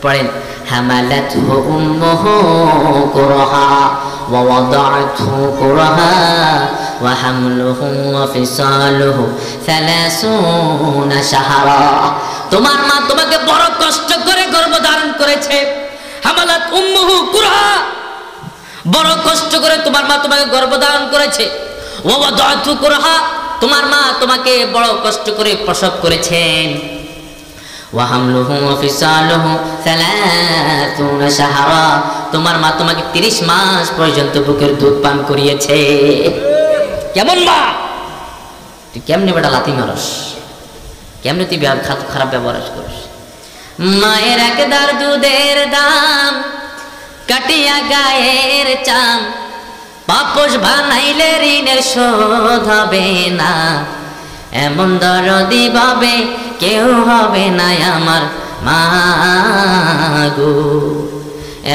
পড়েন হামালাতহু উম্মুহু কুরহা ওয়া ওয়াদাআতহু কুরহা ওয়া হামলুহু ওয়া ফিসালুহু 30 শাহরা। তোমার মা তোমাকে বড় কষ্ট করে গর্ভধারণ করেছে। হামালাত উম্মুহু কুরহা, বড় কষ্ট করে তোমার মা তোমাকে গর্ভধারণ করেছে। ওয়া ওয়াদাআতহু কুরহা, তোমার মা তোমাকে বড় কষ্ট করে প্রসব করেছেন। ওয়া হামলুহু ওয়া ফিসালুহু 30 শাহরা, তোমার মা তোমাকে 30 মাস পর্যন্ত বুকের দুধ পান করিয়েছে। কেমন মা তুই, কেমনে বেটা লাথি মারস, কেমনে তুই খারাপ ব্যবহার করিস। মায়ের একদার দুধের দাম কাটিয়া গায়ের চাম, পাপোশ বানাইলে ঋণের শোধ হবে না। এমন দরদি ভাবে কেউ হবে না আমার মা গো,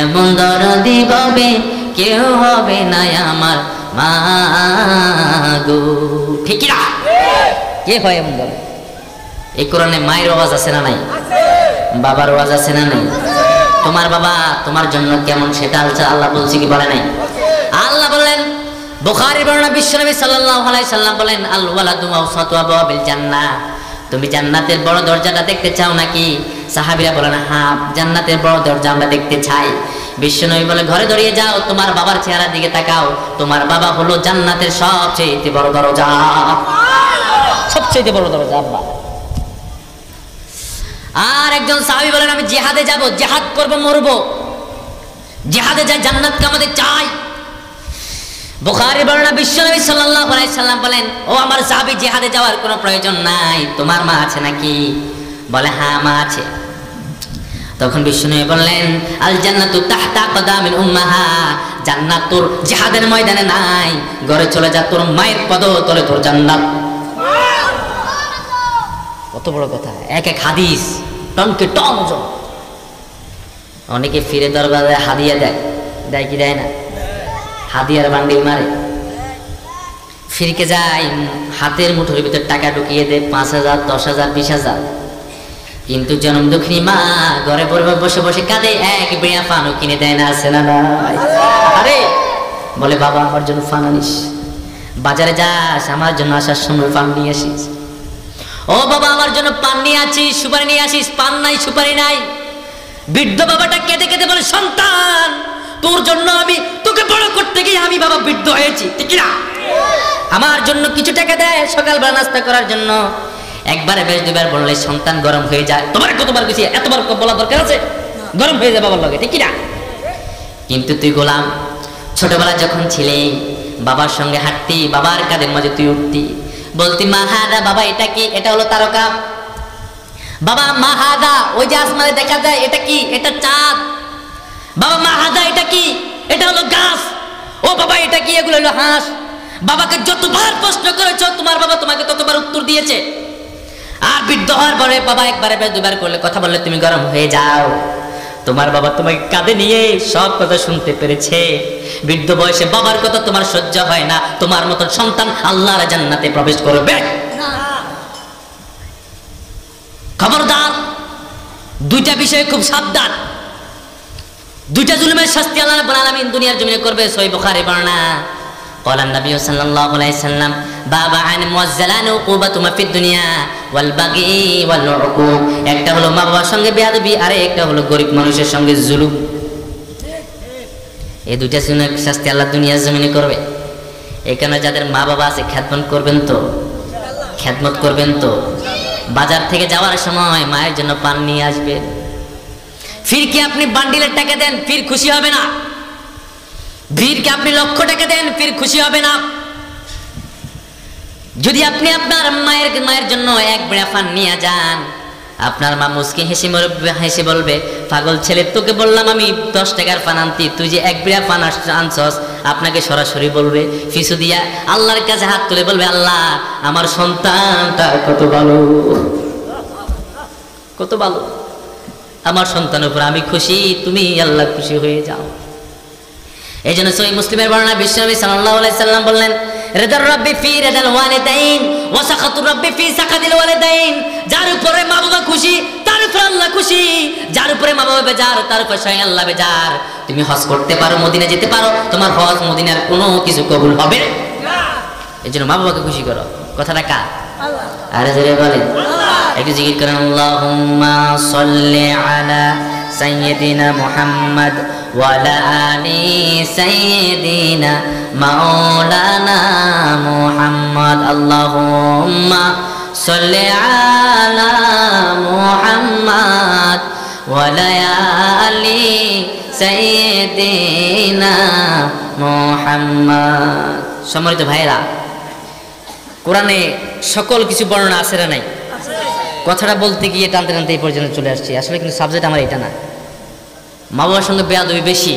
এমন দরদি ভাবে কেউ হবে না আমার মা গো। ঠিক না? কে হয় এমন বলে? এই কোরআনে মায়ের আওয়াজ আছে না নাই? বাবার আওয়াজ আছে না নাই? তোমার বাবা তোমার জন্য কেমন সেটা আল্লাহ বলছে কি বলে নাই? আল্লাহ বলেন, বুখারীর বর্ণনা, বিশ্বনবী সাল্লাল্লাহু আলাইহি সাল্লাম বলেন, আল ওয়ালাদু আওসাতু আবওয়াবিল জান্নাহ, তুমি জান্নাতের বড় দরজাটা দেখতে চাও নাকি? সাহাবীরা বলেন, হ্যাঁ, জান্নাতের বড় দরজা আমরা দেখতে চাই। বিশ্বনবী বলে, ঘরে দাঁড়িয়ে যাও, তোমার বাবার চেহারার দিকে তাকাও, তোমার বাবা হলো জান্নাতের সবচেয়ে বড় দরজা, সবচেয়ে বড় দরজা আব্বা। আর একজন সাহাবী বলেন, আমি জিহাদে যাব, জিহাদ করব, মরব, জিহাদে যাই, জান্নাতকে আমাদের চাই। বুখারীর বর্ণনা, বিশ্বনবী সাল্লাল্লাহু আলাইহি সাল্লাম বলেন, ও আমার সাহাবী, জিহাদে যাওয়ার কোনো প্রয়োজন নাই, তোমার মা আছে নাকি? বলে, হ্যাঁ মা আছে। তখন বিশ্বনবী বললেন, আল জান্নাতু তাহতা কদামিল উম্মাহা, জান্নাত তোর জিহাদের ময়দানে নাই, ঘরে চলে যা, তোর মায়ের পদতলে তোর জান্নাত। কত বড় কথা, এক এক হাদিস টনকে টন ওজন। অনেকে ফিরে দরবারে হাদিয়া দেয়, দেয় কি দেয় না? হাদিয়ার বান্ডিল মারে, ফিরকে যায়, হাতের মুঠোর ভিতর টাকা ঢুকিয়ে দেয়, 5,000, 10,000, 20,000। কিন্তু জনম দুঃখিনী মা ঘরে বসে বসে কাঁদে, এক বিড়া ফানও কিনে দেয় না, আছে না নাই? আরে বলে, বাবা আমার জন্য ফান আনিস, বাজারে যাস, আমার জন্য আসার সময় পান নিয়ে আসিস। ও বাবা আমার জন্য পান নিয়ে আছিস, সুপারি নিয়ে আসিস, পান নাই, সুপারি নাই। বৃদ্ধ বাবাটা কেঁদে কেঁদে বলে, সন্তান তোর জন্য আমি তোকে বড় করতে গিয়ে আমি বাবা বৃদ্ধ হয়েছি, ঠিক না? আমার জন্য কিছু টাকা দেয় সকালবেলা নাস্তা করার জন্য। একবারে বেশ দুবার বললে সন্তান গরম হয়ে যায়। তোমার কতবার গেছি, এতবার বলা দরকার আছে? গরম হয়ে যায় বাবার লগে, ঠিক না? কিন্তু তুই গোলাম, ছোটবেলা যখন ছিলে বাবার সঙ্গে হাঁটতি, বাবার কাঁধের মাঝে তুই উঠতি, বলতি মাহাদা, বাবা এটা কি? এটা হলো তারকা। বাবা মাহাদা, ওই যে আসমানে দেখা যায়, এটা কি? এটা চাঁদ। বাবা মাহাদা, এটা কি? এটা হলো গাছ। ও বাবা এটা কি? এগুলো হলো হাঁস। বাবাকে যতবার প্রশ্ন করেছো তোমার বাবা তোমাকে ততবার উত্তর দিয়েছে। আর বৃদ্ধ হওয়ার পরে বাবা একবারে দুবার করলে, কথা বললে তুমি গরম হয়ে যাও। তোমার বাবা তোমাকে কাঁধে নিয়ে সব কথা শুনতে পেরেছে। বৃদ্ধ বয়সে বাবার কথা তোমার সহ্য হয় না, তোমার মতন সন্তান আল্লাহর জান্নাতে প্রবেশ করবে না। খবরদার, দুইটা বিষয়ে খুব সাবধান। দুইটা জুলুমের শাস্তি আল্লাহ রাব্বুল আলামিন দুনিয়ার জমিনে করবে। সহিহ বুখারী বর্ণনা, قال النبي صلى الله عليه وسلم باب عن موزلان عقوبتهما في الدنيا والبغي والعقوق। একটা হলো মা বাবার সঙ্গে বেয়াদবি, আর একটা হলো গরিব মানুষের সঙ্গে জুলুম। এই দুইটা জুলুমের শাস্তি আল্লাহ দুনিয়ার জমিনে করবে। এখানে যাদের মা বাবা আছে খেদমত করবেন তো, খেদমত করবেন তো। বাজার থেকে যাওয়ার সময় মায়ের জন্য পান নিয়ে আসবেন। ফিরকে আপনি বান্ডিলের টাকা দেন, ফির খুশি হবে না। ফিরকে আপনি লক্ষ টাকা দেন, ফির খুশি হবে না। যদি আপনি আপনার মায়ের জন্য এক বেড়া পান নিয়ে যান, আপনার মা মুস্কি হেসে বলবে, পাগল ছেলে, তোকে বললাম আমি 10 টাকার পান আনতি, তুই যে এক বেড়া পান আনছস। আপনাকে সরাসরি বলবে ফিসু দিয়া, আল্লাহর কাছে হাত তুলে বলবে, আল্লাহ আমার সন্তানটা কত ভালো, কত ভালো, আমার সন্তানের উপর আমি খুশি, তুমি আল্লাহ খুশি হয়ে যাও। এই জন্য সহিহ মুসলিমের বর্ণনা, বিশ্বনবী সাল্লাল্লাহু আলাইহি সাল্লাম বললেন, রিদার রাব্বি ফি রিদাল ওয়ালিদাইন ওয়া সাখাতুর রাব্বি ফি সাখাতিল ওয়ালিদাইন। যার উপরে মা বাবা খুশি তার উপরে আল্লাহ খুশি, যার উপরে মা বাবা বেজার তার উপরে স্বয়ং আল্লাহ বেজার। তুমি হজ করতে পারো, মদিনা যেতে পারো, তোমার হজ মদিনার কোনো কিছু কবুল হবে না। এজন্য মা বাবাকে খুশি করো। কথাটা কার? আল্লাহ। আরে জোরে বলেন, একটু জিকির করেন, আল্লাহুম্মা সাল্লি আলা সাইয়্যিদিনা মুহাম্মদ ওয়া আলা আলি সাইয়্যিদিনা মাওলানা মুহাম্মদ। আল্লাহুম্মা সাল্লি আলা মুহাম্মদ ওয়া আলা আলি সাইয়্যিদিনা মুহাম্মদ। সম্মানিত ভাইরা, কোরআনে সকল কিছু বর্ণনা আছে না নাই? কথাটা বলতে গিয়ে টানতে টানতে এই পর্যন্ত চলে আসছি। আসলে কিন্তু সাবজেক্ট আমার এটা না। মা বাবার সঙ্গে বেয়াদবি বেশি,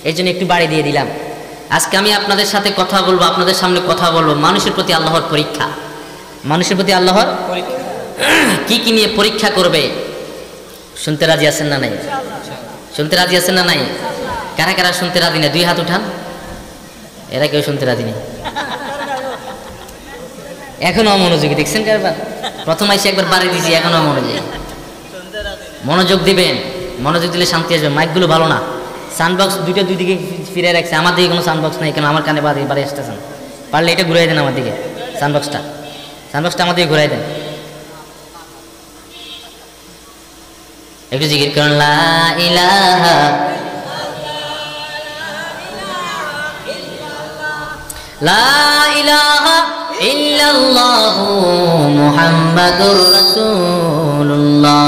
এই জন্য একটু বাড়ি দিয়ে দিলাম। আজকে আমি আপনাদের সাথে কথা বলবো, আপনাদের সামনে কথা বলবো মানুষের প্রতি আল্লাহর পরীক্ষা। মানুষের প্রতি আল্লাহর কি কি নিয়ে পরীক্ষা করবে, শুনতে রাজি আছেন না নাই? শুনতে রাজি আছেন না নাই? কারা কারা শুনতে রাজি না? দুই হাত উঠান। এরা কেউ শুনতে রাজি নেই, এখনো অমনোযোগী। দেখছেন কারবার? প্রথম আইসে একবার বাড়ি দিয়েছি, এখনো অমনোযোগী। মনোযোগ দিবেন, মনোযোগ দিলে শান্তি আসবে। মাইকগুলো ভালো না, সাউন্ডবক্স দুইটা দুই দিকে ফিরে রাখছে। আমার দিকে কোনো সাউন্ডবক্স নেই, কেন আমার কানে বাড়ি আসতেছেন। পারলে এটা ঘুরাই দেন আমার দিকে, সাউন্ডবক্সটা আমার দিকে ঘুরাই দেন। একটু জিকির করেন, লা ইলাহা লা ইলাহা ইল্লাল্লাহু মুহাম্মাদুর রাসূলুল্লাহ।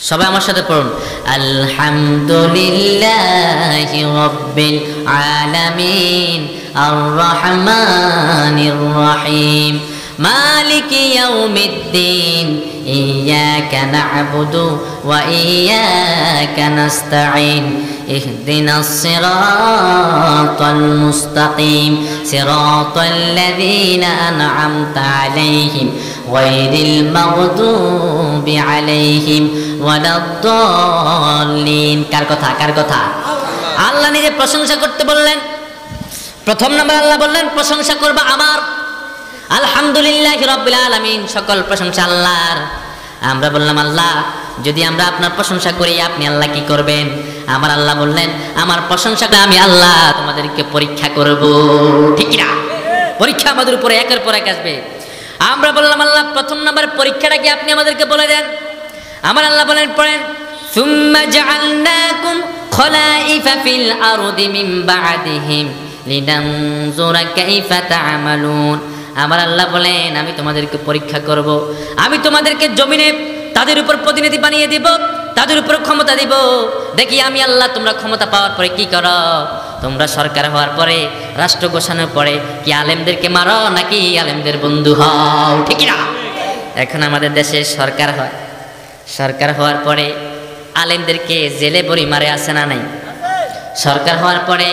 সবাই আমার সাথে পড়ুন, আলহামদুলিল্লাহি রাব্বিল আলামিন আর রহমানির রহিম মালিকি ইয়াউমিদ্দিন ইয়্যাকা না'বুদু ওয়া ইয়্যাকা নাস্তাঈন ইহদিনাস সিরাতাল মুস্তাকিম সিরাতাল লাযীনা আন'আমতা আলাইহিম গায়রিল মাগদুবি আলাইহিম ওয়ালাদ-দাল্লিন। কার কথা? কার কথা? আল্লাহ নিজে প্রশংসা করতে বললেন। প্রথম নাম্বার আল্লাহ বললেন প্রশংসা করবা আমার। আলহামদুলিল্লাহি রাব্বিল আলামিন, সকল প্রশংসা আল্লাহর। আমরা বললাম আল্লাহ যদি আমরা আপনার প্রশংসা করি আপনি আল্লাহ কি করবেন? আমার আল্লাহ বললেন আমার প্রশংসাটা আমি আল্লাহ তোমাদেরকে পরীক্ষা করব। ঠিক না? পরীক্ষা আমাদের উপরে একের পর এক আসবে। আমরা বললাম আল্লাহ প্রথম নাম্বার পরীক্ষাটা কি আপনি আমাদেরকে বলে দেন। আমার আল্লাহ বলেন, পড়েন, সুম্মা জাআলনাকুম খলাইফা ফিল আরদি মিন বা'দিহিম লিনানজুরা কাইফা তা'মালুন। আমার আল্লাহ বলেন আমি তোমাদেরকে পরীক্ষা করব, আমি তোমাদেরকে জমিনে তাদের উপর প্রতিনিধি বানিয়ে দিব, তাদের উপর ক্ষমতা দিব। দেখি আমি আল্লাহ তোমরা ক্ষমতা পাওয়ার পরে কি করো। তোমরা সরকার হওয়ার পরে, রাষ্ট্র ঘোষণার পরে কি আলেমদেরকে মারো নাকি আলেমদের বন্ধু হও? ঠিক না? এখন আমাদের দেশে সরকার হয়, সরকার হওয়ার পরে আলেমদেরকে জেলে বড়ি মারে, আছে না নাই? সরকার হওয়ার পরে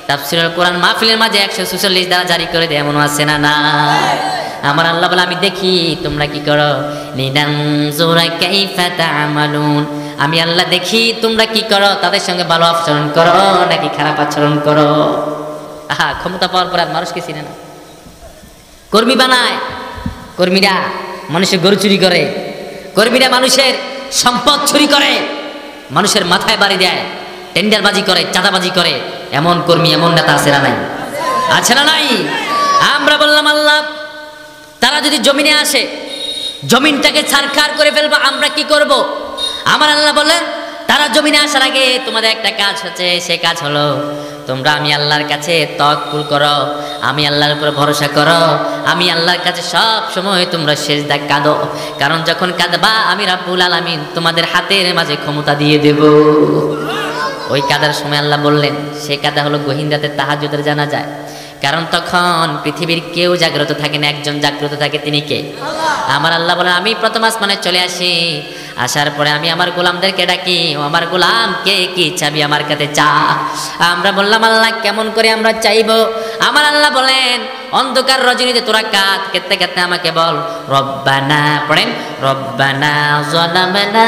তাফসীরুল কোরআন মাহফিলের মাঝে 144 দ্বারা জারি করে দেয়, এমন আছে না না? আমার আল্লাহ বলে আমি দেখি তোমরা কি করো। লিনানজুরা কাইফা তা'মালুন, আমি আল্লাহ দেখি তোমরা কি করো, তাদের সঙ্গে ভালো আচরণ করো নাকি খারাপ আচরণ করো। আহা, ক্ষমতা পাওয়ার পর আর মানুষকে চিনে না, কর্মী বানায়। কর্মীরা মানুষের গরু চুরি করে, কর্মীরা মানুষের সম্পদ চুরি করে, মানুষের মাথায় বাড়ি দেয়, টেন্ডারবাজি করে, চাঁদাবাজি করে। এমন কর্মী, এমন নেতা আছে না নাই? আছে না নাই? আমরা বললাম আল্লাহ তারা যদি জমিনে আসে, জমিনটাকে ছারখার করে ফেলবো, আমরা কি করব? আমার আল্লাহ বলেন তারা জমিনে আসার আগে তোমাদের একটা কাজ হচ্ছে, সে কাজ হলো তোমরা আমি আল্লাহর কাছে তাওয়াক্কুল করো, আমি আল্লাহর উপর ভরসা করো, আমি আল্লাহর কাছে সব সময় তোমরা সিজদা কাঁদো। কারণ যখন কাঁদবা আমি রাব্বুল আলামিন তোমাদের হাতের মাঝে ক্ষমতা দিয়ে দেব। ওই কাদার সময় আল্লাহ বললেন সে কাদা হলো গহীন রাতে তাহাজ্জুদের জানাজা। কারণ তখন পৃথিবীর কেউ জাগ্রত থাকে না, একজন জাগ্রত থাকে, তিনি কে? আমার আল্লাহ বলেন আমি প্রথম আসমানে চলে আসি, আসার পরে আমি আমার গোলামদেরকে ডাকি, ও আমার গোলাম কে কি চাবি আমার কাছে চা। আমরা বললাম আল্লাহ কেমন করে আমরা চাইবো? আমার আল্লাহ বলেন অন্ধকার রজনীতে তোরা কাঁদ, কেঁদতে কেঁদতে আমাকে বল রব্বানা, পড়েন, রব্বানা যালামনা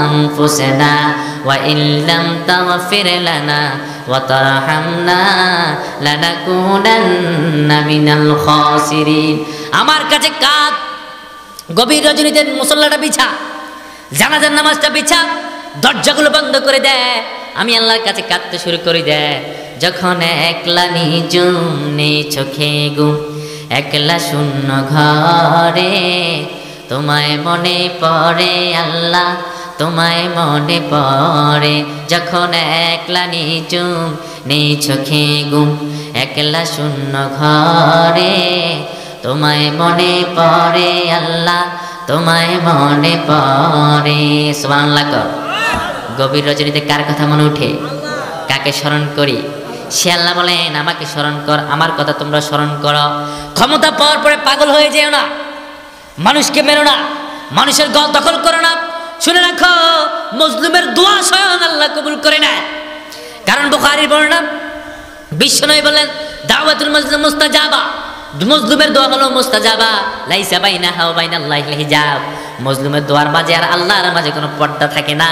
আনফুসানা ওয়া ইল্লাম তাগফির লানা ওয়া তারহামনা লানাকুনান্না মিনাল খাসিরিন। আমার কাছে কাঁদ, গভীর রজনীতে মুসল্লাটা বিছা, জানাজার নামাজটা বিছা, দরজাগুলো বন্ধ করে দেয়, আমি আল্লাহর কাছে কাঁদতে শুরু করে দেয়। যখন একলা নিজুম নেই চোখে ঘুম, একলা শূন্য ঘরে, তোমায় মনে পড়ে আল্লাহ, তোমায় মনে পড়ে। যখন একলা নিজুম নেই চোখে ঘুম, একলা শূন্য ঘরে, তোমায় মনে পড়ে আল্লাহ, তোমায় মনে পড়ে। সুবহানাল্লাহ কর। গভীর রজনীতে কার কথা মনে উঠে? কাকে স্মরণ করি? সে আল্লাহ বলেন আমাকে স্মরণ কর, আমার কথা তোমরা স্মরণ করো। ক্ষমতা পাওয়ার পরে পাগল হয়ে যেও না, মানুষকে মেরো না, মানুষের গল দখল করো না। শুনে রাখো, মজলুমের দোয়া স্বয়ং আল্লাহ কবুল করে নেয়। কারণ বুখারীর বর্ণনা, বিশ্বনবী বলেন দাওয়াতুল মাজলুম মুস্তাজাবা, মজলুমের দোয়া হলো মুস্তাজাবা, লাইসা বাইনাহা ওয়া বাইনাল্লাহি হিজাব। মজলুমের দোয়ার মাঝে আর আল্লাহর মাঝে কোনো পর্দা থাকে না।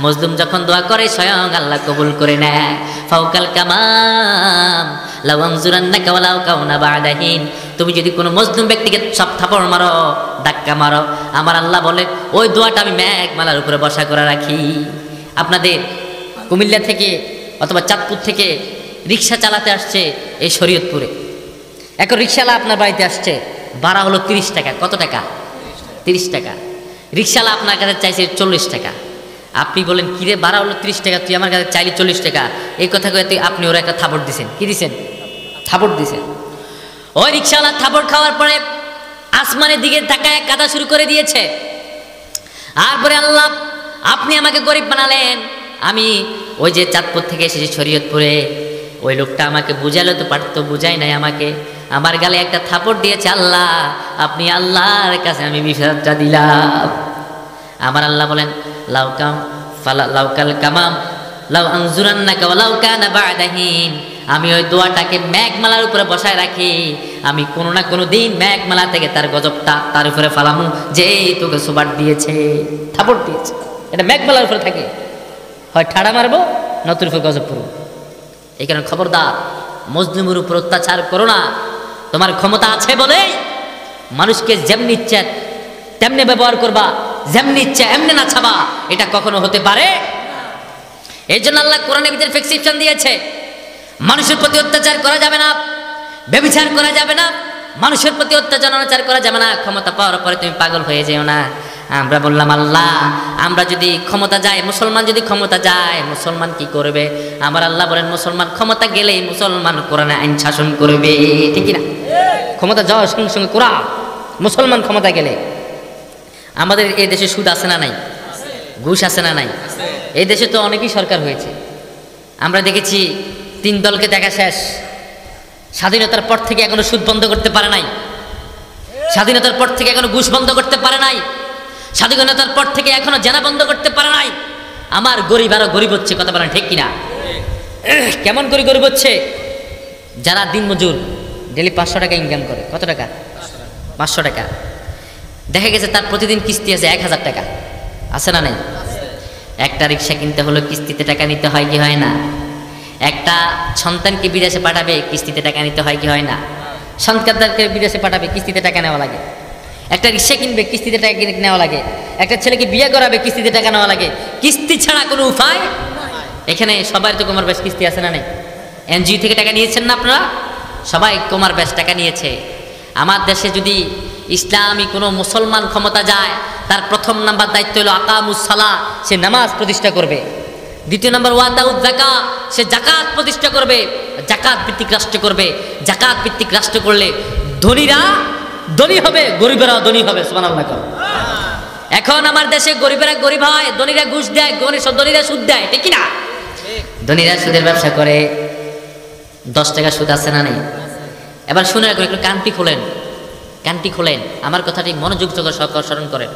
মজলুম যখন দোয়া করে স্বয়ং আল্লাহ কবুল করে নেয়। ফাওকাল কামাম লাউ আনজুরান্নাকা ওয়ালাউ কাউনা বা'দাহিন, তুমি যদি কোনো মজলুম ব্যক্তিকে সব থাপড় মারো, ধাক্কা মারো, আমার আল্লাহ বলে ওই দোয়াটা আমি মেঘমালার উপরে বসা করে রাখি। আপনাদের কুমিল্লা থেকে অথবা চাঁদপুর থেকে রিক্সা চালাতে আসছে এই শরীয়তপুরে, এখন রিক্সাওয়ালা আপনার বাড়িতে আসছে, ভাড়া হলো 30 টাকা। কত টাকা? 30 টাকা। রিক্সাওয়ালা আপনার কাছে চাইছে 40 টাকা। আপনি বলেন কিরে ভাড়া হলো 30 টাকা, তুই আমার কাছে চাইলি 40 টাকা। এই কথা কয়ে আপনি ওরা একটা থাপড় দিছেন। কি দিছেন? থাপড় দিছেন। ওই রিক্সাওয়ালা থাপড় খাওয়ার পরে আসমানের দিকে তাকায় কাঁদা শুরু করে দিয়েছে। আর পরে আল্লাহ আপনি আমাকে গরিব বানালেন, আমি ওই যে চাঁদপুর থেকে এসেছি শরীয়তপুরে, ওই লোকটা আমাকে বুঝালো তো পারতো, বুঝাই নাই আমাকে, আমার গালে একটা থাপড় দিয়েছে। আল্লাহ আপনি আল্লাহর কাছে আমি বিষয়টা দিলাম। আমার আল্লাহ বলেন লাউকাল কামাম লাউ আনজুরান্নাকা ওয়ালাউ কানা বা'দাহিন, আমি ওই দোয়াটাকে মেঘমালার উপরে বসায় রাখি, আমি কোনো না কোনো দিন মেঘমালা থেকে তার গজবটা তার উপরে ফালামু, যে তোকে সুবাট দিয়েছে, থাপড় দিয়েছে। এটা মেঘমালার উপরে থাকে, হয় ঠাড়া মারবো নতুন উপরে গজব পড়বো। এই কারণে খবরদার, মজলুমের উপর অত্যাচার করো না। তোমার ক্ষমতা আছে বলে মানুষকে যেমনি ইচ্ছা তেমনি ব্যবহার করবা, যেমনি ইচ্ছা এমনি নাচাবা, এটা কখনো হতে পারে। এই জন্য আল্লাহ কোরআনের ভিতরে প্রেসক্রিপশন দিয়েছে, মানুষের প্রতি অত্যাচার করা যাবে না, ব্যভিচার করা যাবে না, মানুষের প্রতি অত্যাচার অনাচার করা যাবে না। ক্ষমতা পাওয়ার পরে তুমি পাগল হয়ে যেও না। আমরা বললাম আল্লাহ আমরা যদি ক্ষমতা যায়, মুসলমান যদি ক্ষমতা যায়, মুসলমান কি করবে? আমার আল্লাহ বলেন মুসলমান ক্ষমতা গেলেই মুসলমান কোরআনে আইন শাসন করবে, ঠিক না? ক্ষমতা যাওয়ার সঙ্গে সঙ্গে কোরআন, মুসলমান ক্ষমতা গেলে। আমাদের এই দেশে সুদ আছে না নাই? ঘুষ আছে না নাই? এই দেশে তো অনেকই সরকার হয়েছে, আমরা দেখেছি 3 দলকে দেখা শেষ। স্বাধীনতার পর থেকে এখনো সুদ বন্ধ করতে পারে নাই, স্বাধীনতার পর থেকে এখনো ঘুষ বন্ধ করতে পারে নাই, স্বাধীনতার পর থেকে এখনো জেনা বন্ধ করতে পারে নাই। আমার গরিব আরো গরিব হচ্ছে, কথা বলেন ঠিক কিনা? কেমন করে গরিব হচ্ছে? যারা দিন মজুর, ডেলি 500 টাকা ইনকাম করে, কত টাকা? 500 টাকা। দেখা গেছে তার প্রতিদিন কিস্তি আছে 1000 টাকা, আছে না নাই? একটা রিক্সা কিনতে হলো কিস্তিতে টাকা নিতে হয় কি হয় না? একটা সন্তানকে বিদেশে পাঠাবে কিস্তিতে টাকা নিতে হয় কি হয় না? সন্তানকে বিদেশে পাঠাবে কিস্তিতে টাকা নেওয়া লাগে। একটা রিক্সা কিনবে কিস্তিতে টাকা নেওয়া লাগে। একটা ছেলেকে বিয়ে করাবে কিস্তিতে টাকা নেওয়া লাগে। কিস্তি ছাড়া কোনো উপায়? এখানে সবাই তো কোমর বেশ কিস্তি আছে না নাই? এনজিও থেকে টাকা নিয়েছেন না আপনারা? সবাই কোমর বেশ টাকা নিয়েছে। আমার দেশে যদি ইসলামী কোনো মুসলমান ক্ষমতা যায়, তার প্রথম নাম্বার দায়িত্ব হলো আকামুস সালাহ, সে নামাজ প্রতিষ্ঠা করবে। দ্বিতীয় নম্বর ওয়াতাউজ যাকাত, সে জাকাত প্রতিষ্ঠা করবে, জাকাত ভিত্তিক রাষ্ট্র করবে। জাকাত ভিত্তিক রাষ্ট্র করলে ধনীরা ধনী হবে, গরিবেরাও ধনী হবে। সুবহানাল্লাহ। এখন আমার দেশে গরিবেরা গরিব হয়, ধনীরা ঘুষ দেয়, ধনীরা সুদ দেয়, ঠিক না? ধনীরা সুদের ব্যবসা করে, 10 টাকা সুদ আছে না নেই? এবার শুনে রাখুন, একটু কানটি খোলেন, কানটি খোলেন, আমার কথাটি মনোযোগ সহকারে স্মরণ করেন।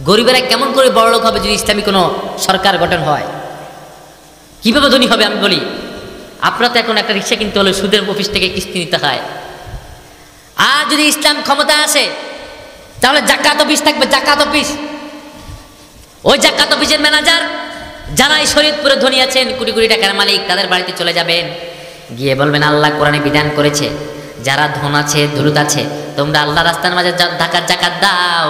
গরিবেরা কেমন করে বড়লোক হবে যদি ইসলামী কোনো সরকার গঠন হয়? কিভাবে ধনী হবে আমি বলি। আপনারা তো এখন একটা রিক্সা কিনতে হলে সুদের অফিস থেকে কিস্তি নিতে হয়। আর যদি ইসলাম ক্ষমতা আসে তাহলে জাকাত অফিস থাকবে, জাকাত অফিস। ওই জাকাত অফিসের ম্যানেজার যারা এই শরীয়তপুরে ধনী আছেন, কোটি কোটি টাকার মালিক, তাদের বাড়িতে চলে যাবেন, গিয়ে বলবেন আল্লাহ কোরআনে বিধান করেছে যারা ধন আছে দৌলত আছে তোমরা আল্লাহ রাস্তার মাঝে জাকাত দাও,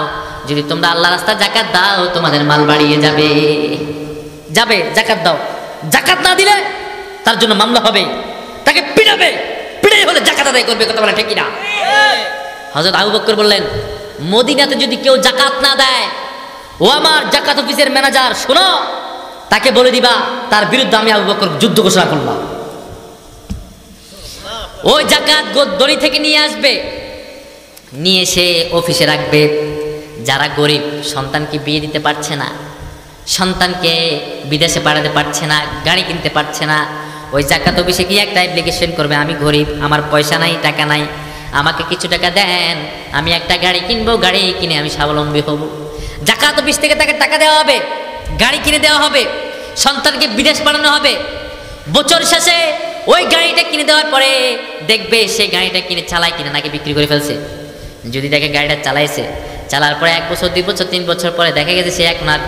যদি তোমরা আল্লাহ রাস্তায় জাকাত দাও তোমাদের মাল বাড়িয়ে যাবে। জাকাত দাও, জাকাত না দিলে তার জন্য মামলা হবে, তাকে পিটাবে, পিটাই হলে জাকাত আদায় করবে। কথা বলে ঠিক কিনা? হযরত আবু বকর বললেন মদিনাতে যদি কেউ জাকাত না দেয়, ও আমার জাকাত অফিসের ম্যানেজার শোনো, তাকে বলে দিবা তার বিরুদ্ধে আমি আবু বকর যুদ্ধ ঘোষণা করলাম। ওই জাকাত ধনী থেকে নিয়ে আসবে, নিয়ে এসে অফিসে রাখবে। যারা গরিব, সন্তানকে বিয়ে দিতে পারছে না, সন্তানকে বিদেশে পাঠাতে পারছে না, গাড়ি কিনতে পারছে না, ওই জাকাত অফিসে গিয়ে একটা অ্যাপ্লিকেশন করবে, আমি গরিব, আমার পয়সা নাই, টাকা নাই, আমাকে কিছু টাকা দেন, আমি একটা গাড়ি কিনবো, গাড়ি কিনে আমি স্বাবলম্বী হব। জাকাত অফিস থেকে তাকে টাকা দেওয়া হবে, গাড়ি কিনে দেওয়া হবে, সন্তানকে বিদেশ পাঠানো হবে। বছর শেষে ওই গাড়িটা কিনে দেওয়ার পরে দেখবে সে গাড়িটা কিনে চালায় কিনা নাকি বিক্রি করে ফেলছে। যদি দেখে গাড়িটা চালাইছে, চালার পরে 1 বছর 2 বছর 3 বছর পরে দেখা গেছে সে এখন আর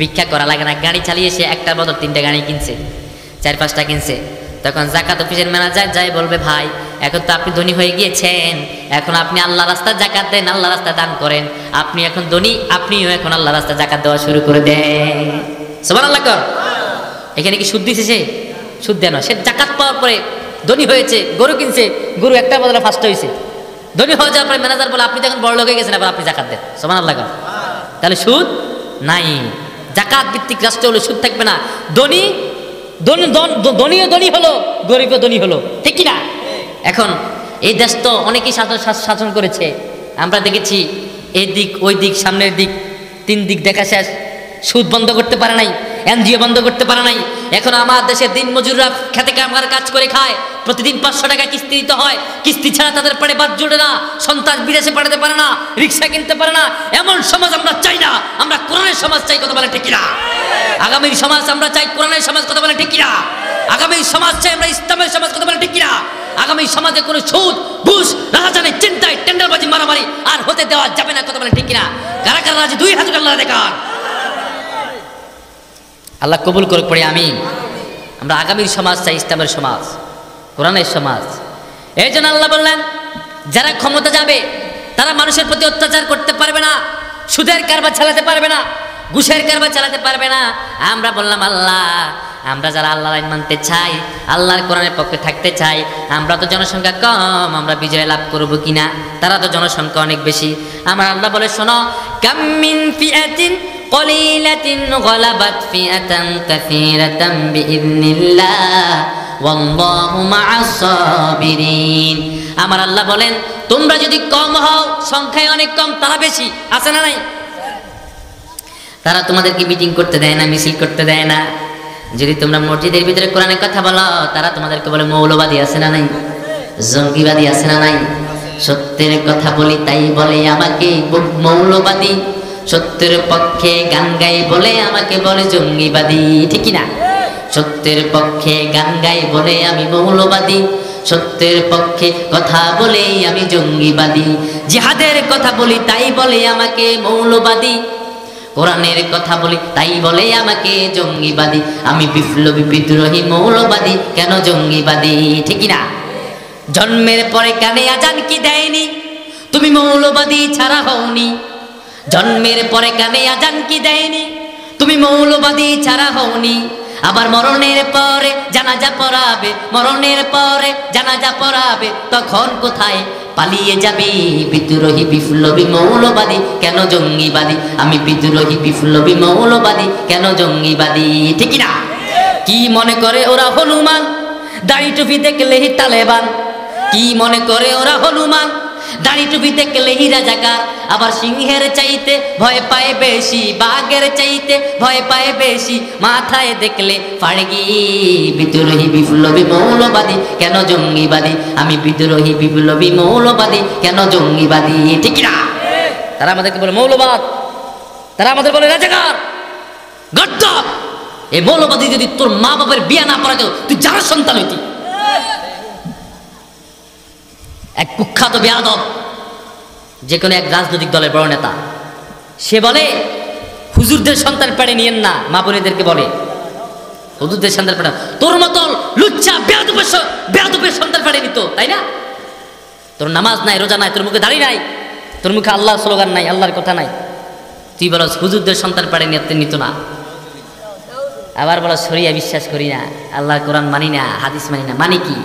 ভিক্ষা করা লাগে না, গাড়ি চালিয়ে সে একটার বদল 3টা গাড়ি কিনছে, 4-5টা কিনছে। তখন জাকাত অফিসের ম্যানেজার যাই বলবে ভাই এখন তো আপনি ধনী হয়ে গিয়েছেন, এখন আপনি আল্লাহ রাস্তায় জাকাত দেন, আল্লাহ রাস্তায় দান করেন, আপনি এখন ধনী, আপনিও এখন আল্লাহ রাস্তায় জাকাত দেওয়া শুরু করে দেন। সুবহানাল্লাহ কর। এখানে কি সুদ দিছে? সে সুদ দেয় না, সে জাকাত পাওয়ার পরে ধনী হয়েছে, গরু কিনছে, গরু একটা বদলে 5টা হয়েছে। ধনী হয়ে যাওয়ার পরে ম্যানেজার বলে আপনি যখন বড় লোক হয়ে গেছেন এবার আপনি জাকাত দেন। সুবহানাল্লাহ কর। তাহলে সুদ নাই, জাকাত ভিত্তিক রাষ্ট্র হলে সুদ থাকবে না। ধনীও ধনী হলো, গরিবও ধনী হলো, ঠিক কিনা? এখন এই দেশ তো অনেকেই শাসন করেছে, আমরা দেখেছি এই দিক ওই দিক সামনের দিক 3 দিক দেখা শেষ, সুদ বন্ধ করতে পারে নাই, এনজিও বন্ধ করতে পারে নাই। এখন আমার দেশের দিন মজুররা খেতে কামার কাজ করে খায়, প্রতিদিন 500 টাকা কিস্তি দিতে হয়, কিস্তি ছাড়া তাদের পেটে ভাত জোটে না, সন্তান বিদেশে পাঠাতে পারে না, রিক্সা কিনতে পারে না। এমন সমাজ আমরা চাই না, আমরা কোরআনের সমাজ চাই। কথা বলে ঠিক কিনা? আগামীর সমাজ আমরা চাই কোরআনের সমাজ। কথা বলে ঠিক কিনা? আগামীর সমাজ চাই আমরা ইসলামের সমাজ। কথা বলে ঠিক কিনা? আগামী সমাজে কোনো সুদ ঘুষ রাজানের চিন্তায় টেন্ডারবাজি মারামারি আর হতে দেওয়া যাবে না। কথা বলে ঠিক কিনা? কারা কারা রাজি 2 হাত আল্লাহ দেখান। আল্লাহ কবুল করে পড়ে আমি। আমরা আগামীর সমাজ চাই, ইসলামের সমাজ, কোরআনের সমাজ। এই জন্য আল্লাহ বললেন যারা ক্ষমতা যাবে তারা মানুষের প্রতি অত্যাচার করতে পারবে না, সুদের কারবার চালাতে পারবে না, ঘুষের কারবার চালাতে পারবে না। আমরা বললাম আল্লাহ আমরা যারা আল্লাহর আইন মানতে চাই, আল্লাহর কোরআনের পক্ষে থাকতে চাই, আমরা তো জনসংখ্যা কম, আমরা বিজয় লাভ করব কিনা? তারা তো জনসংখ্যা অনেক বেশি। আমার আল্লাহ বলে শোনো, কাম মিন ফিআতিন কলিলাতিন গালাবাত ফিআতান কাসীরাতান বিইذনিল্লাহ ওয়াল্লাহু মা'আস সাবিরিন। আমার আল্লাহ বলেন তোমরা যদি কম হও, সংখ্যায় অনেক কম, তারা বেশি আছে না নাই? তারা তোমাদেরকে মিটিং করতে দেয় না, মিছিল করতে দেয় না। যদি তোমরা মসজিদের ভিতরে কোরআনের কথা বলো, তারা তোমাদেরকে বলে মৌলবাদী আছে না নাই, জঙ্গিবাদী আছে না নাই। সত্যের কথা বলি তাই বলে আমাকে মৌলবাদী, সত্যের পক্ষে গান গাই বলে আমাকে বলে জঙ্গিবাদী, ঠিক না? সত্যের পক্ষে গান গাই বলে আমি মৌলবাদী, সত্যের পক্ষে কথা বলে আমি জঙ্গিবাদী। জিহাদের কথা বলি তাই বলে আমাকে মৌলবাদী, কোরআনের কথা বলি তাই বলে আমাকে জঙ্গিবাদী। আমি বিপ্লবী বিদ্রোহী মৌলবাদী, কেন জঙ্গিবাদী, ঠিক না? জন্মের পরে কানে আজান কি দেয়নি, তুমি মৌলবাদী ছাড়া হওনি। জন্মের পরে কানে আজান কি দেয়নি, তুমি মৌলবাদী ছাড়া হওনি। আবার মরণের পরে জানাজা পড়াবে, মরণের পরে জানাজা পড়াবে, তখন কোথায় পালিয়ে যাবে? বিদ্রোহী বিপ্লবী মৌলবাদী, কেন জঙ্গিবাদী? আমি বিদ্রোহী বিপ্লবী মৌলবাদী, কেন জঙ্গিবাদী, ঠিক না? কি মনে করে ওরা হনুমান, দাড়ি টুপি দেখলেই তালেবান। কি মনে করে ওরা হনুমান, দাড়ি টুপি দেখলেই রাজাকার। আবার সিংহের চাইতে ভয় পায় বেশি, বাঘের চাইতে ভয় পায় বেশি, মাথায় দেখলে ফাড়গি। বিদ্রোহী বিপ্লবী মৌলবাদী, কেন জঙ্গিবাদী? আমি বিদ্রোহী বিপ্লবী মৌলবাদী, কেন জঙ্গিবাদী, ঠিক না? তারা আমাদেরকে বলে মৌলবাদ, তারা আমাদের বলে রাজাকার, গদ্দার। এই মৌলবাদী যদি তোর মা বাবার বিয়া না পড়াতো, তুই যার সন্তান হইতি। এক কুখ্যাত বেয়াদব, যে কোনো এক রাজনৈতিক দলের বড় নেতা, সে বলে হুজুরদের সন্তান পেড়ে নিয়েন না, মা বোনেদেরকে বলে হুজুরদের সন্তান পাঠান, তোর মতো লুচ্চা বেয়াদবের সন্তান পাঠায়নি তো, তাই না? তোর নামাজ নাই, রোজা নাই, তোর মুখে দাড়ি নাই, তোর মুখে আল্লাহ স্লোগান নাই, আল্লাহর কথা নাই, তুই বলস হুজুরদের সন্তান পাঠায়নি, নিত না। আবার বলো শরিয়া বিশ্বাস করি না, আল্লাহর কোরআন মানি না, হাদিস মানি না। মানে কি?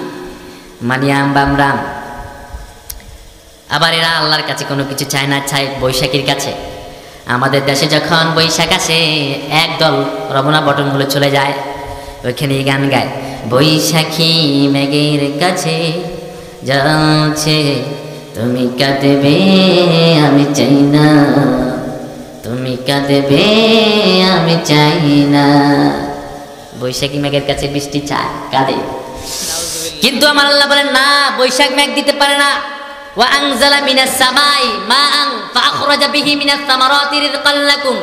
মানি আম বামরাম। আবার এরা আল্লাহর কাছে কোনো কিছু চায় না, চায় বৈশাখীর কাছে। আমাদের দেশে যখন বৈশাখ আসে, একদল রমনা বটনগুলো চলে যায়, ওইখানে গান গায়, বৈশাখী মেঘের কাছে যাচ্ছে, তুমি কাঁদবে আমি চাই না, তুমি কাঁদবে আমি চাই না। বৈশাখী মেঘের কাছে বৃষ্টি চায়, কাঁদে। কিন্তু আমার আল্লাহ বলেন না, বৈশাখ মেঘ দিতে পারে না। ওয়া আনজালা মিনাস সামাই মাআন ফাআখরাজা বিহি মিনাস সামারাতি রিজকান লাকুম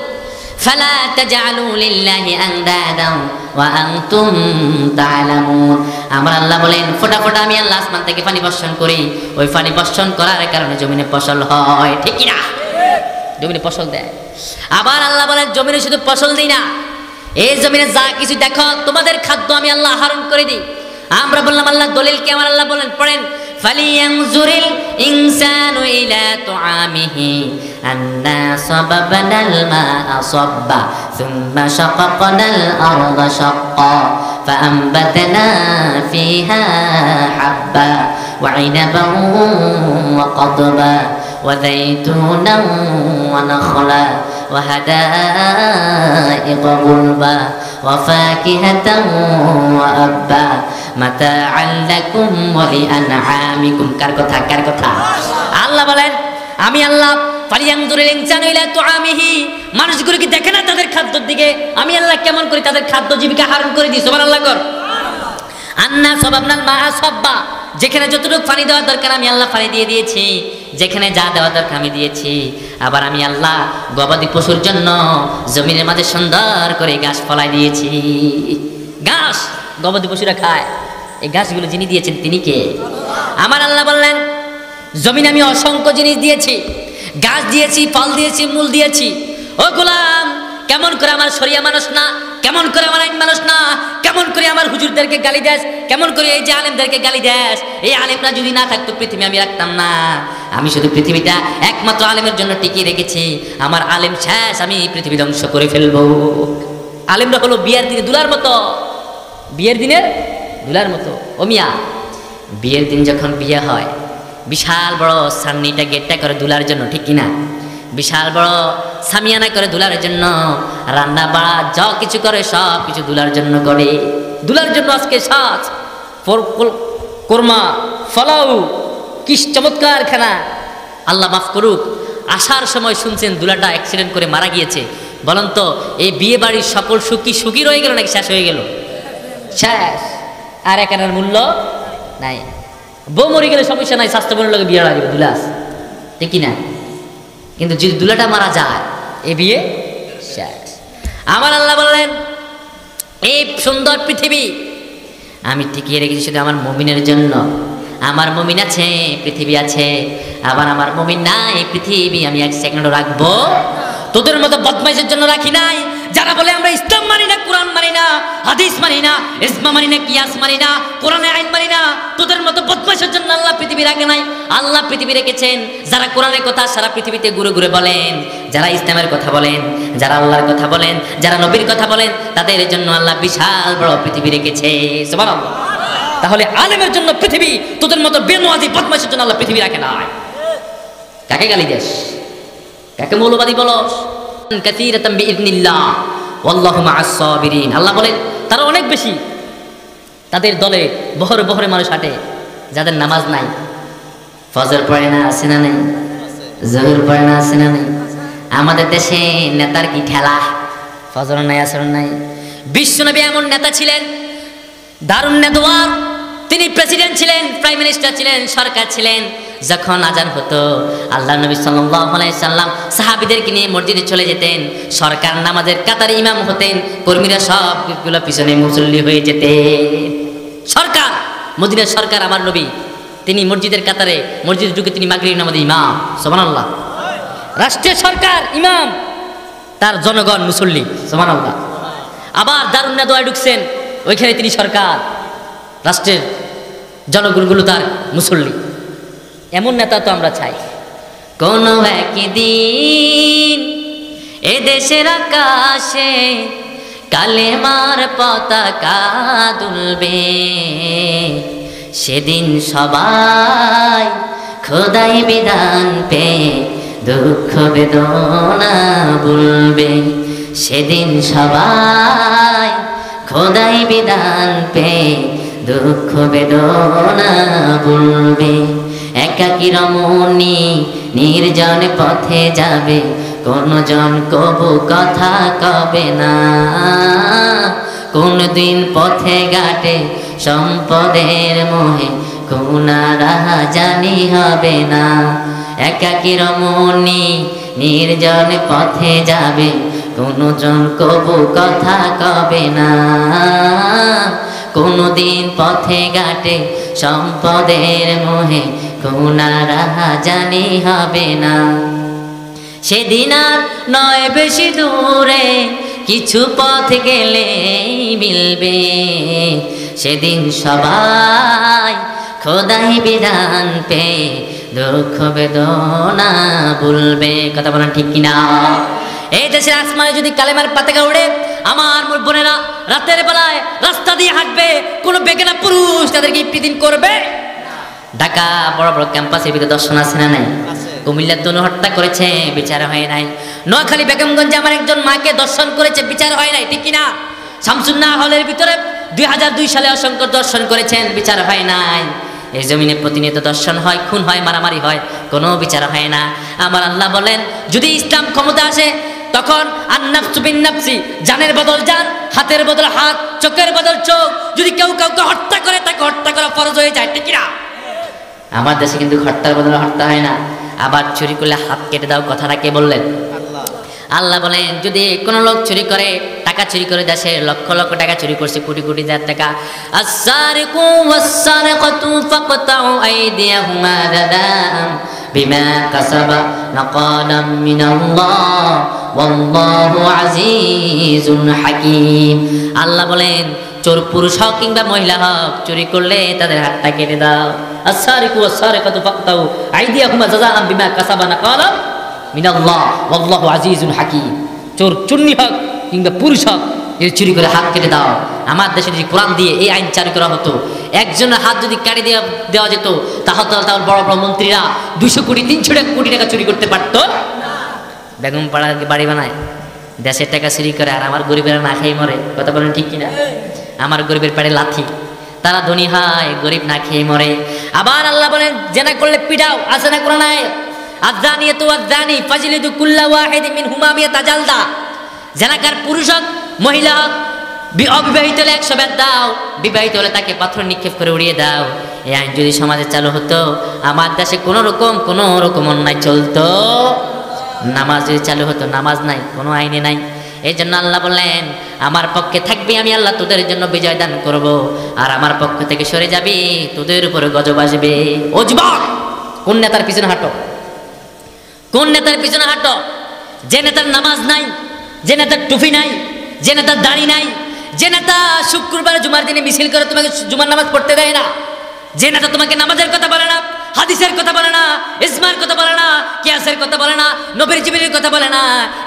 ফালা তাজআলু লিল্লাহি আনদাদান ওয়া আনতুম তা'লামুন। আমার আল্লাহ বলেন, ফোঁটা ফোঁটা আমি আল্লাহ আসমান থেকে পানি বর্ষণ করি, ওই পানি বর্ষণ করার কারণে জমিনে ফসল হয়, ঠিক কি না? জমিনে ফসল দেয়। আবার আল্লাহ বলেন, জমিনে শুধু ফসল দিই না, এই জমিনে যা কিছু দেখো তোমাদের খাদ্য আমি আল্লাহ আহরণ করে দিই। আমরা বললাম আল্লাহ দলিল কি? আমার আল্লাহ বলেন, পড়েন, ফালিয়ানজুরিল ইনসানু ইলা তুআমিহি আন্না সাবাবানাল মা'a সাব্বা সুম্মা শাকাকনাল আরদা শাক্কা ফাআনবাতনা ফিহা হাব্বা ওয়া ইনাবান ওয়া qadba ওয়া যাইতুনান ওয়া নাখলা ওয়া হাদাইকা গুলবা ওয়া ফাকিহাতান ওয়া আব্বা মাতাআন লাকুম ওয়া লিআনআমিকুম। কার কথা? কার কথা? আল্লাহ বলেন, আমি আল্লাহ ফালিয়ানজুরিল ইনসানু ইলা তুআমিহি, মানুষগুলো কি দেখে না তাদের খাদ্যের দিকে? আমি আল্লাহ কেমন করে তাদের খাদ্য জীবিকা আহরণ করে দিই। সুবহানাল্লাহ কর। আন্না সাবাবনাল মা'a সাব্বা, যেখানে যতটুকু পানি দেওয়ার দরকার আমি আল্লাহ পানি দিয়ে দিয়েছি, যেখানে যা দেওয়ার দরকার আমি দিয়েছি। আবার আমি আল্লাহ গবাদি পশুর জন্য জমিনের মাঝে সুন্দর করে ঘাস ফলাই দিয়েছি। ঘাস গবাদি পশুরা খায়, এই ঘাসগুলো যিনি দিয়েছেন তিনি কে? আমার আল্লাহ বললেন, জমিনে আমি অসংখ্য জিনিস দিয়েছি, গাছ দিয়েছি, ফল দিয়েছি, মূল দিয়েছি। ও গোলাম, কেমন করে আমার শরিয়া মানুষ না, কেমন করে আমার আইন মানুষ না, কেমন করে আমার হুজুরদেরকে গালি দেস, কেমন করে এই যে আলেমদেরকে গালি দেস? এই আলেমরা যদি না থাকতো পৃথিবী আমি রাখতাম না। আমি শুধু পৃথিবীটা একমাত্র আলেমের জন্য টিকিয়ে রেখেছি। আমার আলেম শেষ, আমি পৃথিবী ধ্বংস করে ফেলবো। আলেমরা হলো বিয়ের দিনে দুলার মতো, বিয়ের দিনের দুলার মতো। ও মিয়া, বিয়ের দিন যখন বিয়ে হয়, বিশাল বড় সামনিটা গেটটা করে দুলার জন্য, ঠিক কিনা? বিশাল বড় সামিয়ানা করে দুলার জন্য, রান্না বাড়া যা কিছু করে সব কিছু দুলার জন্য করে। দুলার জন্য আজকে সাজ, কোরমা, ফলাউ, কি চমৎকার খানা। আল্লাহ মাফ করুক, আসার সময় শুনছেন দুলাটা অ্যাক্সিডেন্ট করে মারা গিয়েছে। বলেন তো, এই বিয়ে বাড়ির সকল সুখী সুখী রয়ে গেল নাকি শেষ হয়ে গেল? শেষ। আর এখানের মূল্য নাই। বউ মরে গেলে সমস্যা নাই, স্বাস্থ্য বোনের লোক বিয়ে লাগবে, দুলাস, ঠিক কিনা? কিন্তু যদি দুলাটা মারা যায়, এ বিয়ে শেষ। আমার আল্লাহ বললেন, এই সুন্দর পৃথিবী আমি টিকিয়ে রেখেছি শুধু আমার মুমিনের জন্য। আমার মুমিন আছে, পৃথিবী আছে। আবার আমার মুমিন নাই, পৃথিবী আমি এক সেকেন্ডও রাখবো তোদের মতো বদমাইশের জন্য রাখি নাই, যারা বলে আমরা ইসলাম মানি না, কোরআন মানি না, হাদিস মানি না, ইজমা মানি না, কিয়াস মানি না, কোরআনের আইন মানি না। তোদের মতো বদমাইশের জন্য আল্লাহ পৃথিবী রাখে নাই। আল্লাহ পৃথিবী রেখেছেন যারা কোরআনের কথা সারা পৃথিবীতে ঘুরে ঘুরে বলেন, যারা ইসলামের কথা বলেন, যারা আল্লাহর কথা বলেন, যারা নবীর কথা বলেন, তাদের জন্য আল্লাহ বিশাল বড় পৃথিবী রেখেছে। সুবহানাল্লাহ। তাহলে আলেমের জন্য পৃথিবী, তোদের মতো বেনওয়াজি বদমাইশের জন্য আল্লাহ পৃথিবী রাখে নাই। কাকে গালি দেস? কাকে মৌলবাদী বলস? কাসীরাতাম বিইذنিল্লাহ ওয়াল্লাহু মা'আস সাবিরিন। আল্লাহ বলেন, তারা অনেক বেশি, তাদের দলে বহরে বহরে মানুষ হাঁটে যাদের নামাজ নাই, ফজর পড়ে না, আছে না নাই? জোহর পড়ে না, আছে না নাই? আমাদের দেশে নেতার কি ঠেলা, ফজর নাই, আসর নাই। বিশ্বনবী এমন নেতা ছিলেন, দারুন নেদওয়ার, তিনি প্রেসিডেন্ট ছিলেন, প্রাইম মিনিস্টার ছিলেন, সরকার ছিলেন। যখন আজান হতো, আল্লাহ নবী সাল্লাল্লাহু আলাইহি সাল্লাম সাহাবীদেরকে নিয়ে মসজিদে চলে যেতেন। সরকার নামাজের কাতারে ইমাম হতেন, কর্মীরা সবগুলো পিছনে মুসল্লি হয়ে যেতেন। সরকার, মদিনার সরকার আমার নবী, তিনি মসজিদের কাতারে, মসজিদে ঢুকে তিনি মাগরিব নামাজে ইমাম। সুবহানাল্লাহ। রাষ্ট্রীয় সরকার ইমাম, তার জনগণ মুসল্লি। সুবহানাল্লাহ। আবার দারুন নেদওয়ায় ঢুকছেন, ওইখানে তিনি সরকার, রাষ্ট্রের জনগণগুলো তার মুসল্লি। এমন নেতা তো আমরা চাই। কোনো একদিন এ দেশের আকাশে কালেমার পতাকা দুলবে, সেদিন সবাই খোদাই বিধান পে দুঃখ বেদনা ভুলবে, সেদিন সবাই খোদাই বিধান পে দুঃখ বেদনা ভুলবে। একাকী রমণী নির্জন পথে যাবে, কোন জন কবু কথা কবে না, কোন দিন পথে ঘাটে সম্পদের মোহে কোনারা জানি হবে না। একাকী রমণী নির্জন পথে যাবে, কোন জন কবু কথা কবে না, কোন দিন পথে ঘাটে সম্পদের মোহে কোনারা জানি হবে না। সেদিন আর নয় বেশি দূরে, কিছু পথ গেলেই মিলবে, সেদিন সবাই খোদাই বিধান পে দুঃখ বেদনা ভুলবে। কথা বলেন ঠিক কিনা? এই দেশের আসমানে যদি কালেমার পতাকা উড়ে, আমার বোনেরা রাতের বেলায় রাস্তা দিয়ে হাঁটবে, কোনো বেগানা পুরুষ তাদেরকে ইফতিদিন করবে। ঢাকা বড় বড় ক্যাম্পাসের ভিতরে দর্শন আছে না নাই? কুমিল্লার তনু হত্যা করেছে, বিচার হয় নাই। নোয়াখালী বেগমগঞ্জে আমার একজন মাকে দর্শন করেছে, বিচার হয় নাই, ঠিক কিনা? শামসুন্নাহ হলের ভিতরে 2002 সালে অসংখ্য দর্শন করেছেন, বিচার হয় নাই। এই জমিনে প্রতিনিয়ত দর্শন হয়, খুন হয়, মারামারি হয়, কোনো বিচার হয় না। আমার আল্লাহ বলেন, যদি ইসলাম ক্ষমতা আসে তখন আন-নাফসু বিন-নাফসি, জানের বদল জান, হাতের বদল হাত, চোখের বদল চোখ। যদি কেউ কাউকে হত্যা করে, তাকে হত্যা করা ফরজ হয়ে যায়, ঠিক কিনা? আমার দেশে কিন্তু হত্যার বদলে হত্যা হয় না। আবার চুরি করলে হাত কেটে দাও, কথাটা কে বললেন? আল্লাহ বলেন, যদি কোনো লোক চুরি করে, টাকা চুরি করে, দেশে লক্ষ লক্ষ টাকা চুরি করছে, কোটি কোটি টাকা, আস-সারিকু ওয়াস-সারিকাতু ফাকতাউ আইদিয়াহুমা জাযাআন বিমা কাসাবা নাকালাম মিনাল্লাহ ওয়াল্লাহু আজিজুন হাকীম। আল্লাহ বলেন, চোর পুরুষ হোক কিংবা মহিলা হোক, চুরি করলে তাদের হাতটা কেটে দাও। আস-সারিকু ওয়াস-সারিকাতু ফাকতাউ আইদিয়াহুমা জাযাআন বিমা কাসাবা নাকালাম মিনাল্লাহ ওয়াল্লাহু আজিজুন হাকীম। চোর চুন্নি হোক কিংবা পুরুষ হোক, এর চুরি করে হাত কেটে দাও। আমার দেশে যদি কোরআন দিয়ে এই আইন চালু করা হতো, একজনের হাত যদি কেটে দেওয়া যেত, তাহলে বড় বড় মন্ত্রীরা 200 কোটি 300 কোটি টাকা চুরি করতে পারত। বেগম পাড়ার বাড়ি বানায়, দেশের টাকা চুরি করে, আর আমার গরিবেরা না খেয়ে মরে। কথা বলেন ঠিক কিনা? আমার গরিবের পাড়ে লাথি, তারা ধনী হয়, গরিব না খেয়ে মরে। আবার আল্লাহ বলেন, জেনা করলে পিটাও, আছে না কোরআনে? আয-যানিয়াতু ওয়ায-যানি ফাজলিদু কুল্লা ওয়াহিদিন মিনহুমা মিয়াতা জালদা। জেনাকার পুরুষ হোক মহিলা হোক, অবিবাহিত হলে 100 বেত দাও, বিবাহিত হলে তাকে পাথর নিক্ষেপ করে উড়িয়ে দাও। এই আইন যদি সমাজে চালু হতো, আমার দেশে কোনো রকম অন্যায় চলতো। নামাজ যদি চালু হতো, নামাজ নাই, কোনো আইনে নাই। এই জন্য আল্লাহ বললেন, আমার পক্ষে থাকবি, আমি আল্লাহ তোদের জন্য বিজয় দান করব, আর আমার পক্ষ থেকে সরে যাবি, তোদের উপরে গজব আসবে। ও যুবক, কোন নেতার পিছনে হাঁটো? কোন নেতার পিছনে হাঁটো? যে নেতার নামাজ নাই, যে নেতার টুপি নাই, যে নেতার দাড়ি নাই, যে নেতা শুক্রবার জুমার দিনে মিছিল করে তোমাকে জুমার নামাজ পড়তে দেয় না, যে নেতা তোমাকে নামাজের কথা বলে না, হাদিসের কথা বলে না, ইসমার কথা বলে না, কিয়াসের কথা বলে না, নবীর জীবনের কথা বলে না,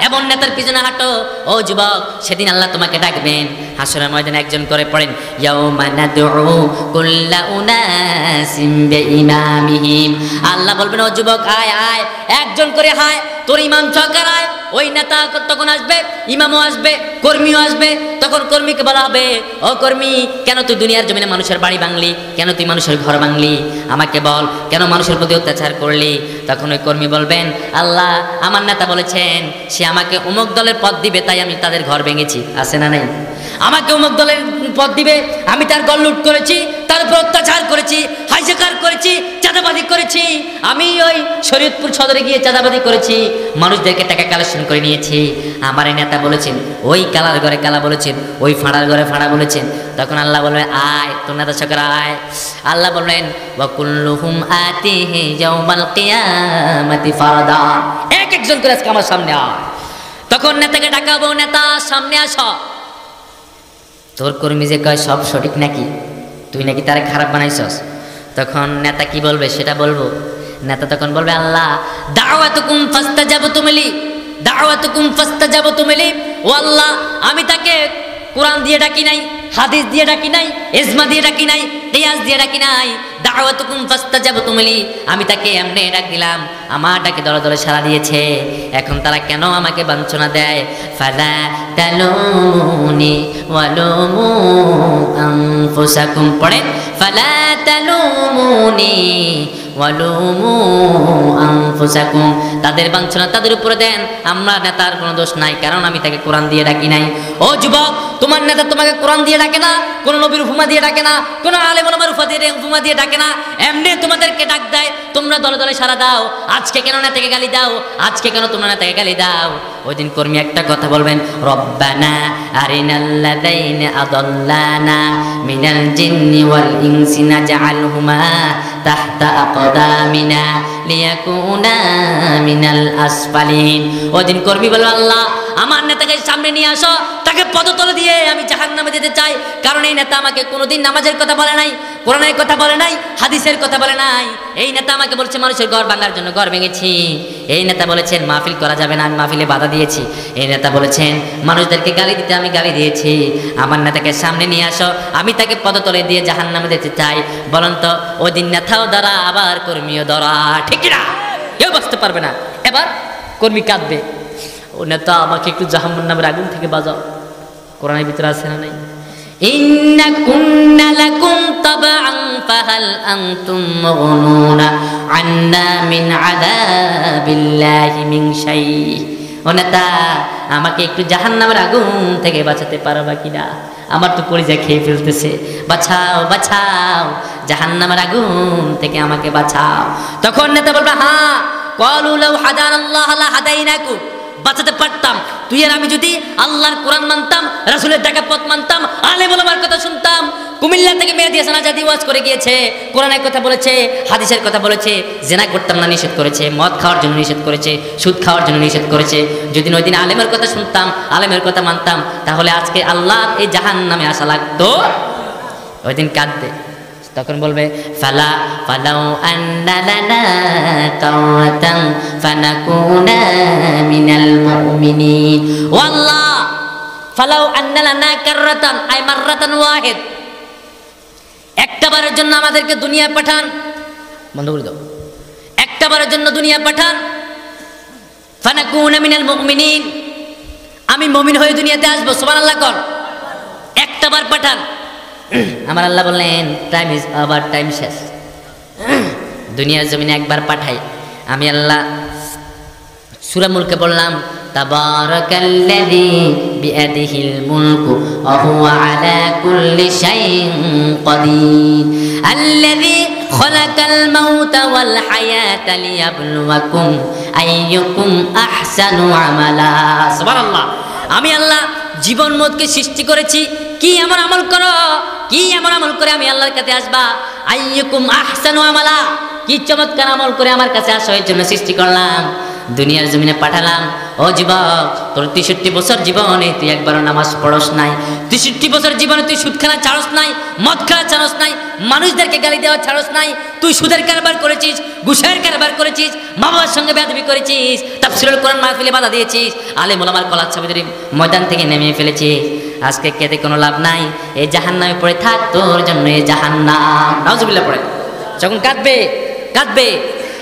এমন নেতার পিছনে হাঁটো। ও যুবক, সেদিন আল্লাহ তোমাকে ডাকবেন। হাসরের ময়দানে একজন করে পড়েন, ইয়াউমা নাদউ কুল্লা উনাসিম বিইমামিহিম। আল্লাহ বলবেন, ও যুবক আয় আয়, একজন করে হায়, তোর ইমাম সহকার আয়। ওই নেতা তখন আসবে, ইমামও আসবে, কর্মীও আসবে। তখন কর্মীকে বলা হবে, ও কর্মী, কেন তুই দুনিয়ার জমিনে মানুষের বাড়ি ভাঙলি? কেন তুই মানুষের ঘর ভাঙলি? আমাকে বল, কেন মানুষের প্রতি অত্যাচার করলি? তখন ওই কর্মী বলবেন, আল্লাহ, আমার নেতা বলেছেন সে আমাকে অমুক দলের পদ দিবে, তাই আমি তাদের ঘর ভেঙেছি। আছে না নাই? আমাকে অমুক দলের পদ দিবে, আমি তার ঘর লুট করেছি, তার উপর অত্যাচার করেছি, হাইজাকার করেছি, চাঁদাবাজি করেছি। আমি ওই শরীয়তপুর সদরে গিয়ে চাঁদাবাজি করেছি, মানুষদেরকে টাকা কালেকশন করে নিয়েছি। আমার এই নেতা বলেছেন, ওই কালার ঘরে কালা বলেছেন, ওই ফাঁড়ার ঘরে ফাঁড়া বলেছেন। তখন আল্লাহ বলবেন, আয়, তোর নেতা সরকার আয়। আল্লাহ বললেন, ওয়া কুল্লুহুম আতিহি ইয়াউমাল কিয়ামাতি ফারদা। এক একজন করে আজকে আমার সামনে আয়। তখন নেতাকে ডাকাবো, নেতা সামনে আসো। তোর কর্মী যে কয় সব সঠিক নাকি, তুই নাকি তারা খারাপ বানাইছস। তখন নেতা কি বলবে সেটা বলবো। নেতা তখন বলবে আল্লাহ দাওয়াতুকুম ফাস্তাজাবতুম লি, দাওয়াতুকুম ফাস্তাজাবতুম লি, ও আল্লাহ আমি তাকে কোরআন দিয়ে ডাকি নাই, হাদিস দিয়ে ডাকি নাই, ইজমা দিয়ে ডাকি নাই, কিয়াস দিয়ে ডাকি নাই, দাওয়াতুকুম ফাস্তাজাবতুম লি, আমি তাকে এমনি ডাক দিলাম, আমার ডাকে দলে দলে সাড়া দিয়েছে। এখন তারা কেন আমাকে বঞ্চনা দেয়? ফালা তালুমুনি ওয়ালুমু আনফুসাকুম, পড়ে ফালা তালুমুনি ওয়ালুমু আনফুসাকুম, তাদের বঞ্চনা তাদের উপরে দেন, আমরা নেতার কোনো দোষ নাই, কারণ আমি তাকে কোরআন দিয়ে ডাকি নাই। ও যুবক, তোমার নেতা তোমাকে কোরআন দিয়ে ডাকে না, কোনো নবীর উপমা দিয়ে ডাকে না, কোনো আলেম ওলামার উপমা দিয়ে ডাকে না, এমনি তোমাদেরকে ডাক দেয়, তোমরা দলে দলে সাড়া দাও। আজকে কেন নেতাকে গালি দাও? আজকে কেন তোমরা নেতাকে গালি দাও? ওই দিন কর্মী একটা কথা বলবেন, রব্বানা আরিনাল্লাযাইনা আদাল্লানা মিনাল জিন্নি ওয়াল ইনসি নাজআলহুমা তাহতা আকদামিনা লিয়াকুনা মিনাল আসফালিন। ওই দিন কর্মী বলবে আল্লাহ আমার নেতাকে সামনে নিয়ে আসো, তাকে পদতলে দিয়ে আমি জাহান্নামে যেতে চাই, কারণ এই নেতা আমাকে কোনোদিন নামাজের কথা বলে নাই, কোরআনের কথা বলে নাই, হাদিসের কথা বলে নাই। এই নেতা আমাকে বলছে মানুষের ঘর ভাঙার জন্য ঘর ভেঙেছি, এই নেতা বলেছেন মাহফিল করা যাবে না, আমি মাহফিলে বাধা দিয়েছি, এই নেতা বলেছেন মানুষদেরকে গালি দিতে, আমি গালি দিয়েছি। আমার নেতাকে সামনে নিয়ে আসো, আমি তাকে পদতলে দিয়ে জাহান্নামে যেতে চাই। বলেন তো ওই দিন নেতাও ধরা আবার কর্মীও ধরা, ঠিক না? কেউ বুঝতে পারবে না। এবার কর্মী কাঁদবে, ও নেতা আমাকে একটু জাহান্নামের আগুন থেকে বাঁচাও। কোরআনের ভিতরে আছে না নাই? ইন্না কুন্না লাকুম তাবআন ফাহাল আনতুম মুগনুনা আন্না মিন আযাবিল্লাহি মিন শাই। ও নেতা আমাকে একটু জাহান্নামের আগুন থেকে বাঁচাতে পারবা কিনা? আমার তো কলিজা খেয়ে ফেলতেছে, বাঁচাও বাঁচাও, জাহান্নামের আগুন থেকে আমাকে বাঁচাও। তখন নেতা বলবে হ্যাঁ, ক্বালু লাউ হাদানাল্লাহু লা হাদাইনাকুম, বাঁচাতে পারতাম। তুই আর আমি যদি আল্লাহর কোরআন মানতাম, রাসূলের ডাকা পথ মানতাম, আলেম ওলামার কথা শুনতাম। কুমিল্লা থেকে মেহেদী হাসান আজাদী ওয়াজ করে গিয়েছে, কোরআনের কথা বলেছে, হাদিসের কথা বলেছে, জিনা করতাম না নিষেধ করেছে, মদ খাওয়ার জন্য নিষেধ করেছে, সুদ খাওয়ার জন্য নিষেধ করেছে। যদি ওই দিন আলেমের কথা শুনতাম, আলেমের কথা মানতাম, তাহলে আজকে আল্লাহ এই জাহান্নামে আসা লাগতো। ওই দিন কাঁদবে, তখন বলবে ফালা ফালাউ আন্না লানা কাওরাতান ফানাকুনা মিনাল মুমিনিন। ও আল্লাহ ফালাউ আন্না লানা কাররাতান আই মাররাতান ওয়াহিদ, একটাবারের জন্য আমাদেরকে দুনিয়া পাঠান, বন্ধ করে দাও, একটাবারের জন্য দুনিয়া পাঠান, ফানাকুনা মিনাল মুমিনিন, আমি মুমিন হয়ে দুনিয়াতে আসবো, সুবহানাল্লাহ কর, একটাবার পাঠান। আমার আল্লাহ বললেন টাইম ইজ ওভার, টাইম শেষ, দুনিয়ার জমিনে একবার পাঠাই। আমি আল্লাহ সূরা মুলকে বললাম তাবারাকাল্লাযী বিয়াদিহিল মুলকু ওয়া হুয়া আলা কুল্লি শাইইন কাদির আল্লাযী খালাকাল মাউতা ওয়াল হায়াতা লিয়াবলুয়াকুম আইয়ুকুম আহসানু আমালা। সুবহানাল্লাহ। আমি আল্লাহ জীবন মতকে সৃষ্টি করেছি, কি এমন আমল করো, কি এমন আমল করে আমি আল্লাহর কাছে আসবা। আইয়ুকুম আহসানু আমালা, কি চমৎকার আমল করে আমার কাছে আসো, এর জন্য সৃষ্টি করলাম, দুনিয়ার জমিনে পাঠালাম। ও যুবক, তোর 63 বছর জীবনে তুই একবারও নামাজ পড়স নাই, 63 বছর জীবনে তুই সুদ খেলা ছাড়স নাই, মদ খেলা ছাড়স নাই, মানুষদেরকে গালি দেওয়া ছাড়স নাই, তুই সুদের কারবার করেছিস, ঘুষের কারবার করেছিস, মা বাবার সঙ্গে বেয়াদবি করেছিস, তাফসীরুল কোরআন মাহফিলে বাধা দিয়েছিস, আলেম ওলামার কলার ছবিদের ময়দান থেকে নেমে ফেলেছিস। আজকে কেঁদে কোনো লাভ নাই, এই জাহান্নামে পড়ে থাক, তোর জন্য এই জাহান্নাম। নাউজুবিল্লাহ পড়ে যখন কাঁদবে কাঁদবে,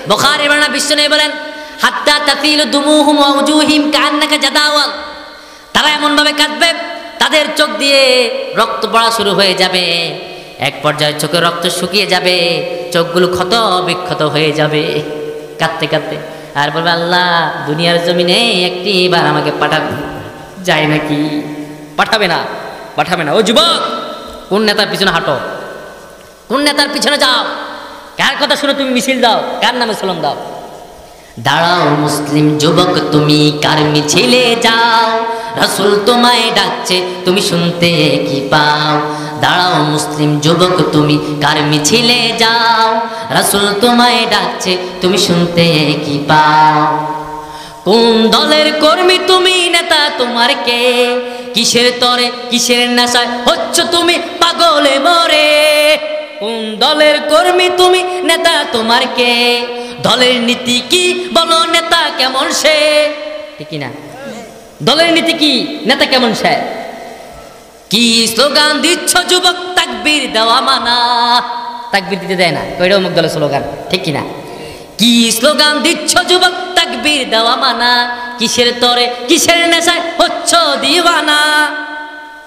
বুখারীর বর্ণনা বিশ্বনবী বলেন হাত্তা তাফিলু দুমুহুম ওয়া উজুহিম কাআন্নাকা জাদাওয়াল, তারা এমন ভাবে কাঁদবে তাদের চোখ দিয়ে রক্ত পড়া শুরু হয়ে যাবে, এক পর্যায়ে চোখের রক্ত শুকিয়ে যাবে, চোখগুলো ক্ষত বিক্ষত হয়ে যাবে কাঁদতে কাঁদতে, আর বলবে আল্লাহ দুনিয়ার জমিনে একটিবার আমাকে পাঠাবে, যায় নাকি? পাঠাবে না, পাঠাবে না। ও যুবক, কোন নেতার পিছনে হাঁটো, কোন নেতার পিছনে যাও, কার কথা শুনে তুমি মিছিল দাও, কার নামে সালাম দাও? দাঁড়াও মুসলিম যুবক, তুমি কার মিছিলে যাও, রাসূল তোমায় ডাকছে, তুমি শুনতে কি পাও? দাঁড়াও মুসলিম যুবক, তুমি কার মিছিলে যাও, রাসূল তোমায় ডাকছে, তুমি শুনতে কি পাও? কোন দলের কর্মী তুমি, নেতা তোমার কে? কিসের তরে কিসের নেশায় হচ্ছ তুমি পাগলে মরে। কোন দলের কর্মী তুমি, নেতা তোমার কে? দলের নীতি কি বলো, নেতা কেমন সে? ঠিক না? দলের নীতি কি, নেতা কেমন সে? কি স্লোগান দিচ্ছ যুবক, তাকবীর দেওয়া মানা। তাকবীর দিতে দেয় না, কইটা অমুক দলের স্লোগান, ঠিক কিনা? কি স্লোগান দিচ্ছ যুবক, তাকবীর দেওয়া মানা। কিসের তরে কিসের নেশায় হচ্ছ দিওয়ানা।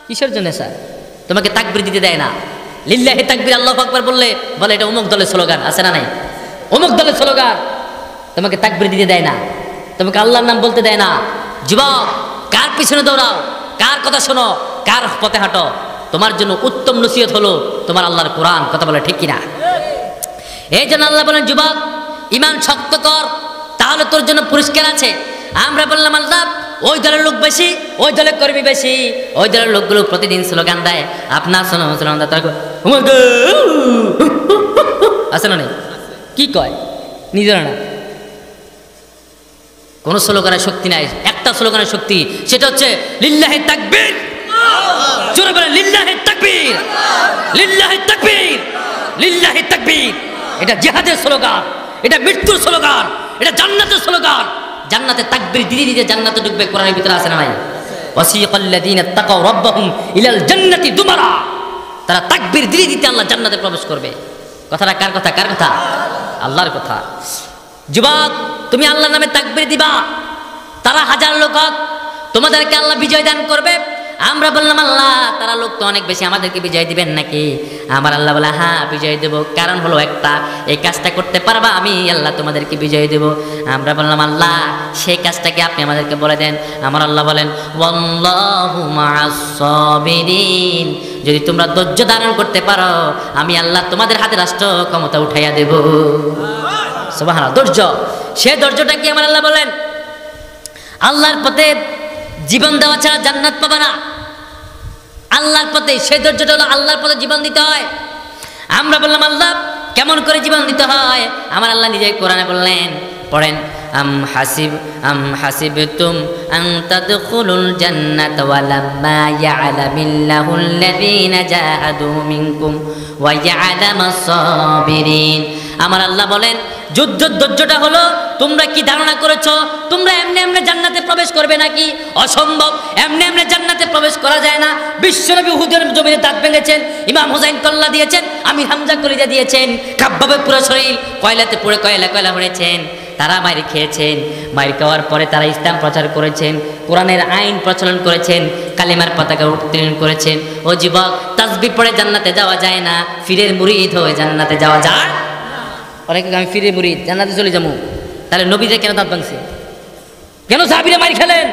কিসের জন্য নেশা? তোমাকে তাকবীর দিতে দেয় না। লিল্লাহি তাকবীর, আল্লাহু আকবার বললে বলে এটা অমুক দলের স্লোগান, আছে না নাই? অমুক দলের স্লোগান। তোমাকে তাকবীর দিতে দেয় না, তোমাকে আল্লাহর নাম বলতে দেয় না। যুবক, কার পিছনে দৌড়াও, কার কথা শোনো, কার পথে হাঁটো? তোমার জন্য উত্তম নসিহত হলো তোমার আল্লাহর কোরআন। কথা বলে ঠিক কিনা? এই জন্য আল্লাহ বলেন, যুবক ঈমান শক্ত কর, তাহলে তোর জন্য পুরস্কার আছে। আমরা বললাম, আল্লাহ ওই দলের লোক বেশি, ওই দলের কর্মী বেশি, ওই দলের লোকগুলো প্রতিদিন স্লোগান দেয়, আপনার শোনো স্লোগান দেয়, আছে না? কি কয়? নিজেরা না। কোন স্লোগানের শক্তি নাই, একটা স্লোগানের শক্তি, সেটা হচ্ছে লিল্লাহি তাকবীর। জোরে বলেন, লিল্লাহি তাকবীর, লিল্লাহি তাকবীর, লিল্লাহি তাকবীর। এটা জিহাদের স্লোগান, এটা মৃত্যুর স্লোগান, এটা জান্নাতের স্লোগান। জান্নাতে তাকবীর দিতে দিতে জান্নাতে ঢুকবে। কোরআনের ভিতরে আছে না ভাই? ওয়াসিকাল্লাযীনা তাকাউ রাব্বাহুম ইলাল জান্নাতি দুমারা। তারা তাকবীর দিতে দিতে আল্লাহ জান্নাতে প্রবেশ করবে। কথাটা কার কথা? কার কথা? আল্লাহর কথা। যুবক, তুমি আল্লাহর নামে তাকবীর দিবা, তারা হাজার লোক, তোমাদেরকে আল্লাহ বিজয় দান করবে। আমরা বললাম, আল্লাহ তারা লোক তো অনেক বেশি, আমাদেরকে বিজয় দিবেন নাকি? আমার আল্লাহ বলে, হ্যাঁ বিজয় দেব। কারণ হলো একটা, এই কাজটা করতে পারবা, আমি আল্লাহ তোমাদেরকে বিজয় দেব। আমরা বললাম, আল্লাহ সেই কাজটাকে আপনি আমাদেরকে বলে দেন। আমার আল্লাহ বলেন, ওয়াল্লাহু মা'আস সাবিরিন। যদি তোমরা ধৈর্য ধারণ করতে পারো, আমি আল্লাহ তোমাদের হাতে রাষ্ট্র ক্ষমতা উঠাইয়া দেব। সুবহানাল্লাহ। ধৈর্য, সে ধৈর্যটা কি? আমার আল্লাহ বলেন, আল্লাহর পথে জীবন দেওয়া ছাড়া জান্নাত পাবে না। আল্লাহর পথে, সেই ধৈর্যটা হলো আল্লাহর পথে জীবন দিতে হয়। আমরা বললাম, আল্লাহ কেমন করে জীবন দিতে হয়? আমার আল্লাহ নিজেই কোরআনে বললেন, পড়েন, আম হাসিবতুম আন তাদখুলুল জান্নাতা ওয়া লাম্মা ইয়া'লামিল্লাহুল্লাযীনা জাহাদু মিনকুম ওয়া ইয়া'লামাস সাবিরিন। আমার আল্লাহ বলেন, যুদ্ধের ধৈর্যটা হলো, তোমরা কি ধারণা করেছো তোমরা এমনি এমনি জান্নাতে প্রবেশ করবে নাকি? অসম্ভব, এমনি এমনি জান্নাতে প্রবেশ করা যায় না। বিশ্বনবী উহুদের জমিনে দাঁত ভেঙেছেন, ইমাম হুসাইন কল্লা দিয়েছেন, আমির হামজা কলিজা দিয়েছেন, কাব্বাবে পুরো শরীর কয়লাতে পুরো কয়লা হয়েছেন। তারা মাইর খেয়েছেন, মাইর খাওয়ার পরে তারা ইসলাম প্রচার করেছেন, কোরআনের আইন প্রচলন করেছেন, কালিমার পতাকা উত্তোলন করেছেন। ও যুবক, তাসবিহ পড়ে জান্নাতে যাওয়া যায় না, ফিরের মুরিদ হয়ে জান্নাতে যাওয়া যায়। অনেকে আমি ফিরে মুরিদ, জান্নাতে চলে যাবো। তাহলে নবীরা কেন দাঁত ভাঙছে? কেন সাহাবীরা মাইর খেলেন?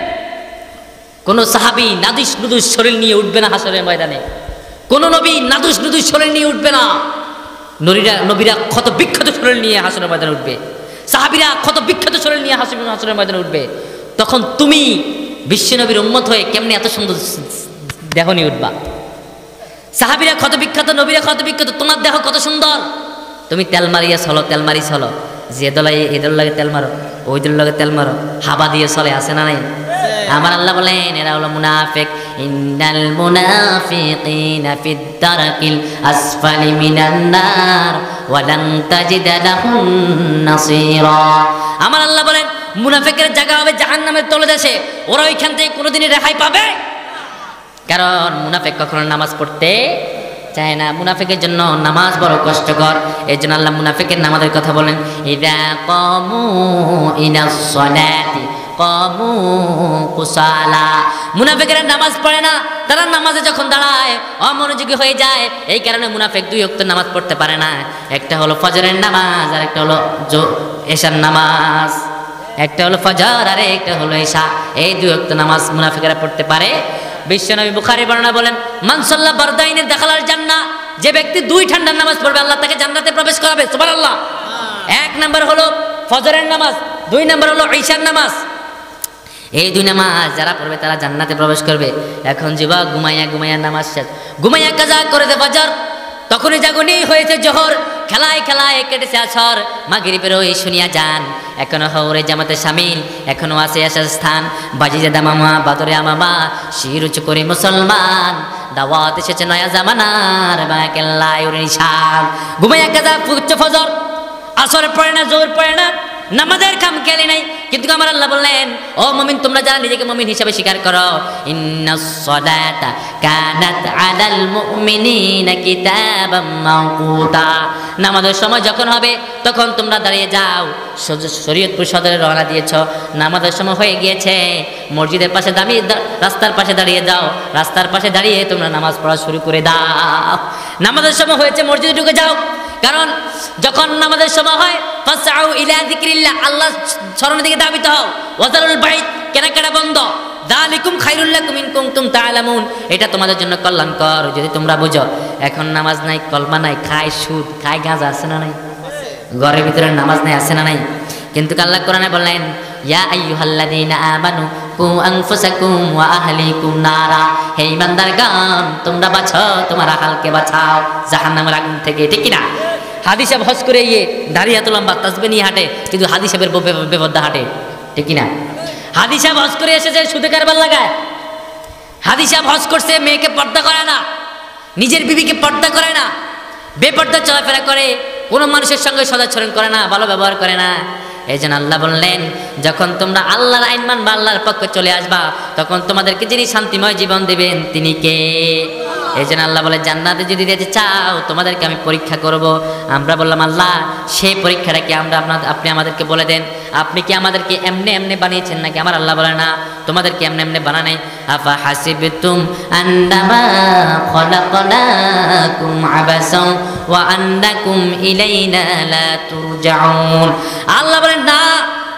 কোন সাহাবী নাদুস নুদুস শরীর নিয়ে উঠবে না হাসরের ময়দানে। কোন নবী নাদুস নুদুস শরীর নিয়ে উঠবে না। নবীরা ক্ষত বিক্ষত শরীর নিয়ে হাসরের ময়দানে উঠবে, সাহাবীরা ক্ষত বিক্ষত শরীর নিয়ে হাসরের ময়দানে উঠবে। তখন তুমি বিশ্বনবীর উম্মত হয়ে কেমনি এত সুন্দর দেহ নিয়ে উঠবা? সাহাবীরা ক্ষত বিক্ষত, নবীরা ক্ষত বিক্ষত, তোমার দেহ কত সুন্দর। তুমি তেল মারিয়া চলো, তেল মারি চলো, যে দলাই এদের লাগে তেল মারো, ওই দলের লাগে তেল মারো, হাবা দিয়ে চলে, আছে না নাই? আমার আল্লাহ বলেন, এরা হলো মুনাফিক। ইন্নাল মুনাফিকিনা ফিদ দারকিল আসফালি মিনান নার ওয়া লান তাজিদা লাহুম নাসীরা। আমার আল্লাহ বলেন, মুনাফিকের জায়গা হবে জাহান্নামের তলদেশে। ওরা ওইখান থেকে কোনোদিনই রেহাই পাবে, কারণ মুনাফিক কখনো নামাজ পড়তে চায় না। মুনাফিকের জন্য নামাজ বড় কষ্টকর। এই জন্য আল্লাহ মুনাফিকের নামাজের কথা বলেন, ইযা কামু ইলাস সালাতি কামু কুসালা। মুনাফিকেরা নামাজ পড়ে না, তারা নামাজে যখন দাঁড়ায় অমনোযোগী হয়ে যায়। এই কারণে মুনাফিক দুই ওয়াক্ত নামাজ পড়তে পারে না। একটা হলো ফজরের নামাজ, আর একটা হলো এশার নামাজ। একটা হলো ফজর আর একটা হলো এশা। এই দুই ওয়াক্ত নামাজ মুনাফিকেরা পড়তে পারে। বিশ্বনবী বুখারী বর্ণনা বলেন, মান সাল্লা বারদাইনে দাখালাল জান্নাহ। যে ব্যক্তি দুই ঠান্ডার নামাজ পড়বে, আল্লাহ তাকে জান্নাতে প্রবেশ করাবে। সুবহানাল্লাহ। এক নাম্বার হলো ফজরের নামাজ, দুই নাম্বার হলো ঈশার নামাজ। এই দুই নামাজ যারা পড়বে তারা জান্নাতে প্রবেশ করবে। এখন যুবক, ঘুমাইয়া নামাজ শেষ, ঘুমাইয়া কাজা করে দে ফজর, তখনই জাগুনি হয়েছে জোহর, খেলায় খেলায় কেটেছে আসর, মাগরিবের ওই শুনিয়া যান, এখনো হৌরে জামাতে শামিল, এখনো আছে আসার স্থান। বাজিজাদা মামা বাদরে মামা শির উঁচু করে মুসলমান, দাওয়াত এসেছে নয়া জামানার বাকেল্লায় ওর নিশান। ঘুমাইয়া কাজা উচ্চ ফজর, আসর পড়ে না, জোর পড়ে না, নামাজের কাম খেলে নাই, কিন্তু আমার আল্লাহ বললেন ও মুমিন তোমরা যারা নিজেকে মুমিন হিসাবে স্বীকার করো, ইন্নাস সালাতা কানাত আলাল মুমিনিনা কিতাবাম মাওকুতা, নামাজের সময় যখন হবে তখন তোমরা দাঁড়িয়ে যাও। শরীয়তপুর সদরে রওনা দিয়েছ, নামাজের সময় হয়ে গিয়েছে, মসজিদের পাশে দাঁড়িয়ে রাস্তার পাশে দাঁড়িয়ে যাও, রাস্তার পাশে দাঁড়িয়ে তোমরা নামাজ পড়া শুরু করে দাও। নামাজের সময় হয়েছে মসজিদে ঢুকে যাও, কারণ যখন নামাজের সময় হয় ফাসআউ ইলা যিকরিল্লাহ, আল্লাহ স্মরণের দিকে ধাবিত হও। ওয়াজারুল বাইত, কেনাকাটা বন্ধ। যালিকুম খায়রুল লাকুম ইন কুনতুম তা'লামুন, এটা তোমাদের জন্য কল্যাণকর যদি তোমরা বুঝো। এখন নামাজ নাই, কলমা নাই, খায় সুদ, খায় গাঁজা, আছে না নাই? ঘরের ভিতরে নামাজ নাই, আছে না নাই? কিন্তু আল্লাহ কোরআনে বললেন ইয়া আইয়ুহাল্লাযীনা আমানু কু আনফুসাকুম ওয়া আহলিকুম নারা, হে ইমানদারগণ তোমরা বাঁচাও তোমার আহলকে বাঁচাও জাহান্নামের আগুন থেকে, ঠিক কি না? হাদি সাহেব হজ করে গিয়ে দাড়ি এত লম্বা তাসবিহ নিয়ে হাঁটে, কিন্তু হাদি সাহেবের বেপরদা হাঁটে, ঠিক কি না? হাদি সাহেব হজ করে এসেছে সুদে কারবার লাগায়। হাদি সাহেব হজ করছে, মেয়েকে পর্দা করে না, নিজের বিবিকে পর্দা করে না, বেপর্দা চলাফেরা করে, কোনো মানুষের সঙ্গে সদাচরণ করে না, ভালো ব্যবহার করে না। এই জন্য আল্লাহ বললেন যখন তোমরা আল্লাহর আইন মানবা, আল্লাহর পক্ষে চলে আসবা, তখন তোমাদেরকে যিনি শান্তিময় জীবন দিবেন তিনি কে? এই জন্য আল্লাহ বলে জান্নাতে যদি যেতে চাও তোমাদেরকে আমি পরীক্ষা করব। আমরা বললাম আল্লাহ সেই পরীক্ষাটা কি আপনি আমাদেরকে বলে দেন, আপনি কি আমাদেরকে এমনি এমনি বানিয়েছেন নাকি? আমার আল্লাহ বলে না, তোমাদেরকে এমনি এমনি বানানাই। আফা হাসিবতুম আন্নামা খলাকনাকুম আবাসাও ওয়া আন্নাকুম ইলাইনা লা তুরজাউন, আল্লাহ বলেন না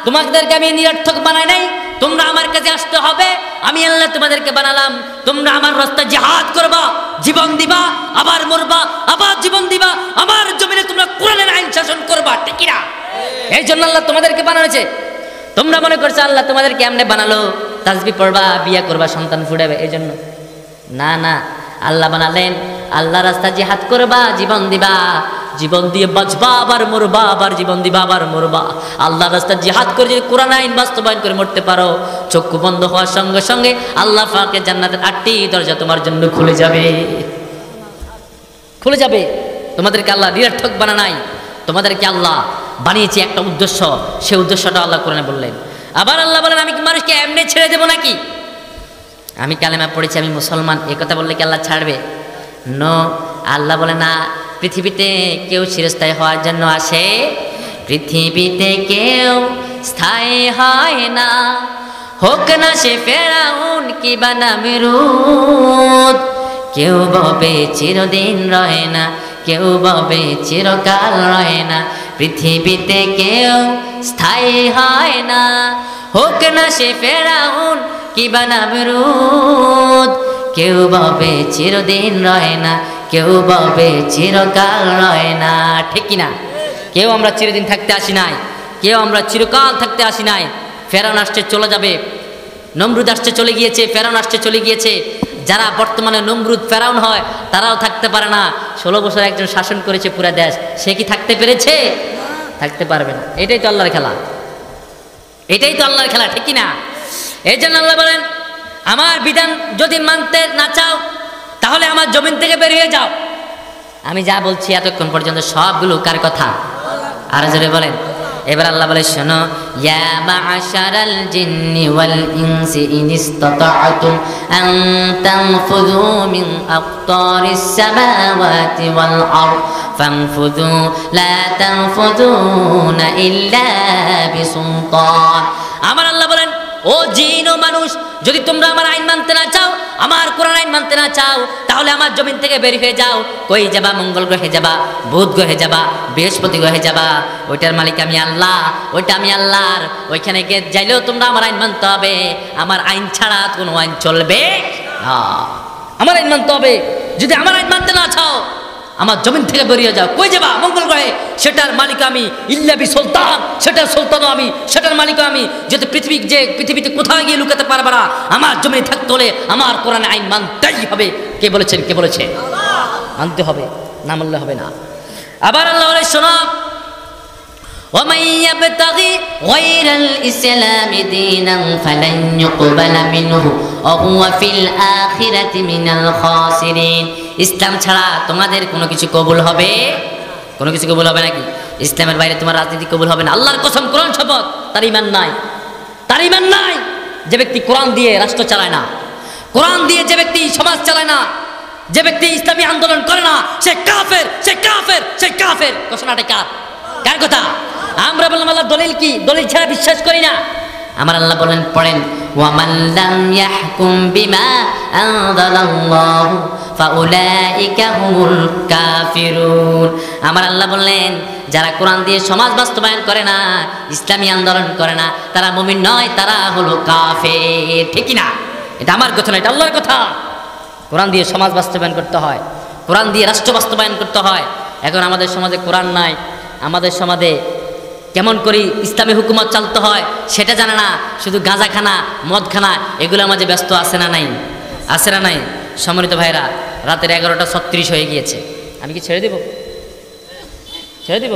তোমাদেরকে আমি নিরর্থক বানাই নাই, তোমরা আমার কাছে আসতে হবে, আমি আল্লাহ তোমাদেরকে বানালাম, তোমরা আমার রাস্তায় জিহাদ করবা, জীবন দিবা, আবার মরবা, আবার জীবন দিবা, আমার জমিনে তোমরা কোরআনের আইন শাসন করবা, ঠিক কি না? এই জন্য আল্লাহ তোমাদেরকে বানানোছে। তোমরা মনে করছো আল্লাহ তোমাদেরকে এমনি বানালো তাসবিহ পড়বা, বিয়ে করবা, সন্তান ফুটাবে, এই জন্য না, না, আল্লাহ বানালেন আল্লাহ রাস্তায় জিহাদ করবা, জীবন দিবা, জীবন দিয়ে বাঁচবা, আবার মরবা, আবার জীবন দিবা, আবার মরবা। আল্লাহ রাস্তায় জিহাদ করে যদি কোরআন আইন বাস্তবায়ন করে মরতে পারো, চক্ষু বন্ধ হওয়ার সঙ্গে সঙ্গে আল্লাহ পাকের জান্নাতের 8টি দরজা তোমার জন্য খুলে যাবে, খুলে যাবে। তোমাদেরকে আল্লাহ নিরর্থক বানা নাই, তোমাদেরকে আল্লাহ বানিয়েছে একটা উদ্দেশ্য, সেই উদ্দেশ্যটা আল্লাহ কোরআনে বললেন। আবার আল্লাহ বলেন আমি কি মানুষকে এমনি ছেড়ে দেবো নাকি? আমি কালেমা পড়েছি, আমি মুসলমান, এ কথা বললে কি আল্লাহ ছাড়বে? নো, আল্লাহ বলে না, পৃথিবীতে কেউ চিরস্থায়ী হওয়ার জন্য আসে, পৃথিবীতে কেউ স্থায়ী হয় না, হোক না সে ফেরাউন কিবা নমরুদ, কেউ ববে চিরদিন রহে না, কেউ ববে চিরকাল রহে না, পৃথিবীতে কেউ স্থায়ী হয় না, হোক না সে ফেরাউন কিবা নমরুদ, কেউ ববে চিরদিন রহে না, কেউ ববে চিরকাল রহে না, ঠিক কিনা? কেউ আমরা চিরদিন থাকতে আসি নাই, কেউ আমরা চিরকাল থাকতে আসি নাই। ফেরাউন আসছে চলে যাবে, নমরুদ আসছে চলে গিয়েছে, ফেরাউন আসছে চলে গিয়েছে। যারা বর্তমানে নমরুদ ফেরাউন হয় তারাও থাকতে পারে না। 16 বছর একজন শাসন করেছে পুরা দেশ, সে কি থাকতে পেরেছে? থাকতে পারবে না। এটাই তো আল্লাহর খেলা, এটাই তো আল্লাহর খেলা, ঠিক কিনা? এই জন্য আল্লাহ বলেন আমার বিধান যদি মানতে না চাও তাহলে আমার জমিন থেকে বের হয়ে যাও। আমি যা বলছি এতক্ষণ পর্যন্ত সবগুলো কার কথা? আর জোরে বলেন। এবার আল্লাহ বলে শোনো, ইয়া মা'শারাল জিন্নি ওয়াল ইনসি ইন ইসতাতা'তুম আন তানফুযু মিন আকতারিস সামাওয়াতি ওয়াল আরদ ফানফুযু লা তানফুযুনা ইল্লা বিসুলতান। আমার আল্লাহ বলেন ও জিন ও মানুষ, যদি তোমরা আমার আইন মানতে না চাও, আমার কোরআন আইন মানতে না চাও, তাহলে আমার জমিন থেকে বের হয়ে যাও। কই যাবা? মঙ্গল গ্রহে যাবা, বুধ গ্রহে যাবা, বৃহস্পতি গ্রহে যাবা। ওইটার মালিক আমি আল্লাহ, ওইটা আমি আল্লাহর। ওইখানে গিয়ে যাইলেও তোমরা আমার আইন মানতে হবে। আমার আইন ছাড়া কোনো আইন চলবে না। আমার আইন মানতে হবে। যদি আমার আইন মানতে না চাও, আমার জমিন থেকে বেরিয়ে যাও। কই যাবা? মঙ্গল গ্রহে, সেটার মালিক আমি। ইল্লাবি সুলতান, সেটার সুলতানও আমি, সেটার মালিক আমি। যদি পৃথিবীতে কোথায় গিয়ে লুকাতে পারবে না। আমার জমিনে থাকতে হলে আমার কোরআন আইন মানতেই হবে। কে বলেছেন? কে বলেছে? মানতে হবে, না মানলে হবে না। আবার আল্লাহ বলে শোনো, ومن يبتغي غير الإسلام دينا فلن يقبل منه وهو في الآخرة من الخاسرين। ইসলাম ছাড়া তোমাদের কোনো কিছু কবুল হবে? কোনো কিছু কবুল হবে নাকি? ইসলামের বাইরে তোমার রাজনীতি কবুল হবে না। আল্লাহর কসম, কোরআন শপথ, তার ঈমান নাই, তার ঈমান নাই। যে ব্যক্তি কোরআন দিয়ে রাষ্ট্র চালায় না, কোরআন দিয়ে যে ব্যক্তি সমাজ চালায় না, যে ব্যক্তি ইসলামী আন্দোলন করে না, সে কাফের, সে কাফের, সে কাফের। ঘোষণাটা কার? কার কথা? আমরা বললাম আল্লাহ দলিল কি? দলিল ছাড়া বিশ্বাস করি না। আমার আল্লাহ বলেন, পড়েন, ওয়ামান লাম ইয়াহকুম বিমা আনজালাল্লাহু ফাউলাইকা হুমুল কাফিরুন। আমার আল্লাহ বললেন, যারা কোরআন দিয়ে সমাজ বাস্তবায়ন করে না, ইসলামী আন্দোলন করে না, তারা মুমিন নয়, তারা হলো কাফের। ঠিক না? এটা আমার কথা না, এটা আল্লাহর কথা। কোরআন দিয়ে সমাজ বাস্তবায়ন করতে হয়, কোরআন দিয়ে রাষ্ট্র বাস্তবায়ন করতে হয়। এখন আমাদের সমাজে কোরআন নাই, আমাদের সমাজে কেমন করে ইসলামী হুকুমত চালতে হয় সেটা জানে না, শুধু গাঁজাখানা, মদখানা, এগুলোর মাঝে ব্যস্ত আছে না নাই? আছে না নাই? সম্মানিত ভাইরা, রাতের 11:36 হয়ে গিয়েছে। আমি কি ছেড়ে দেব? ছেড়ে দেব?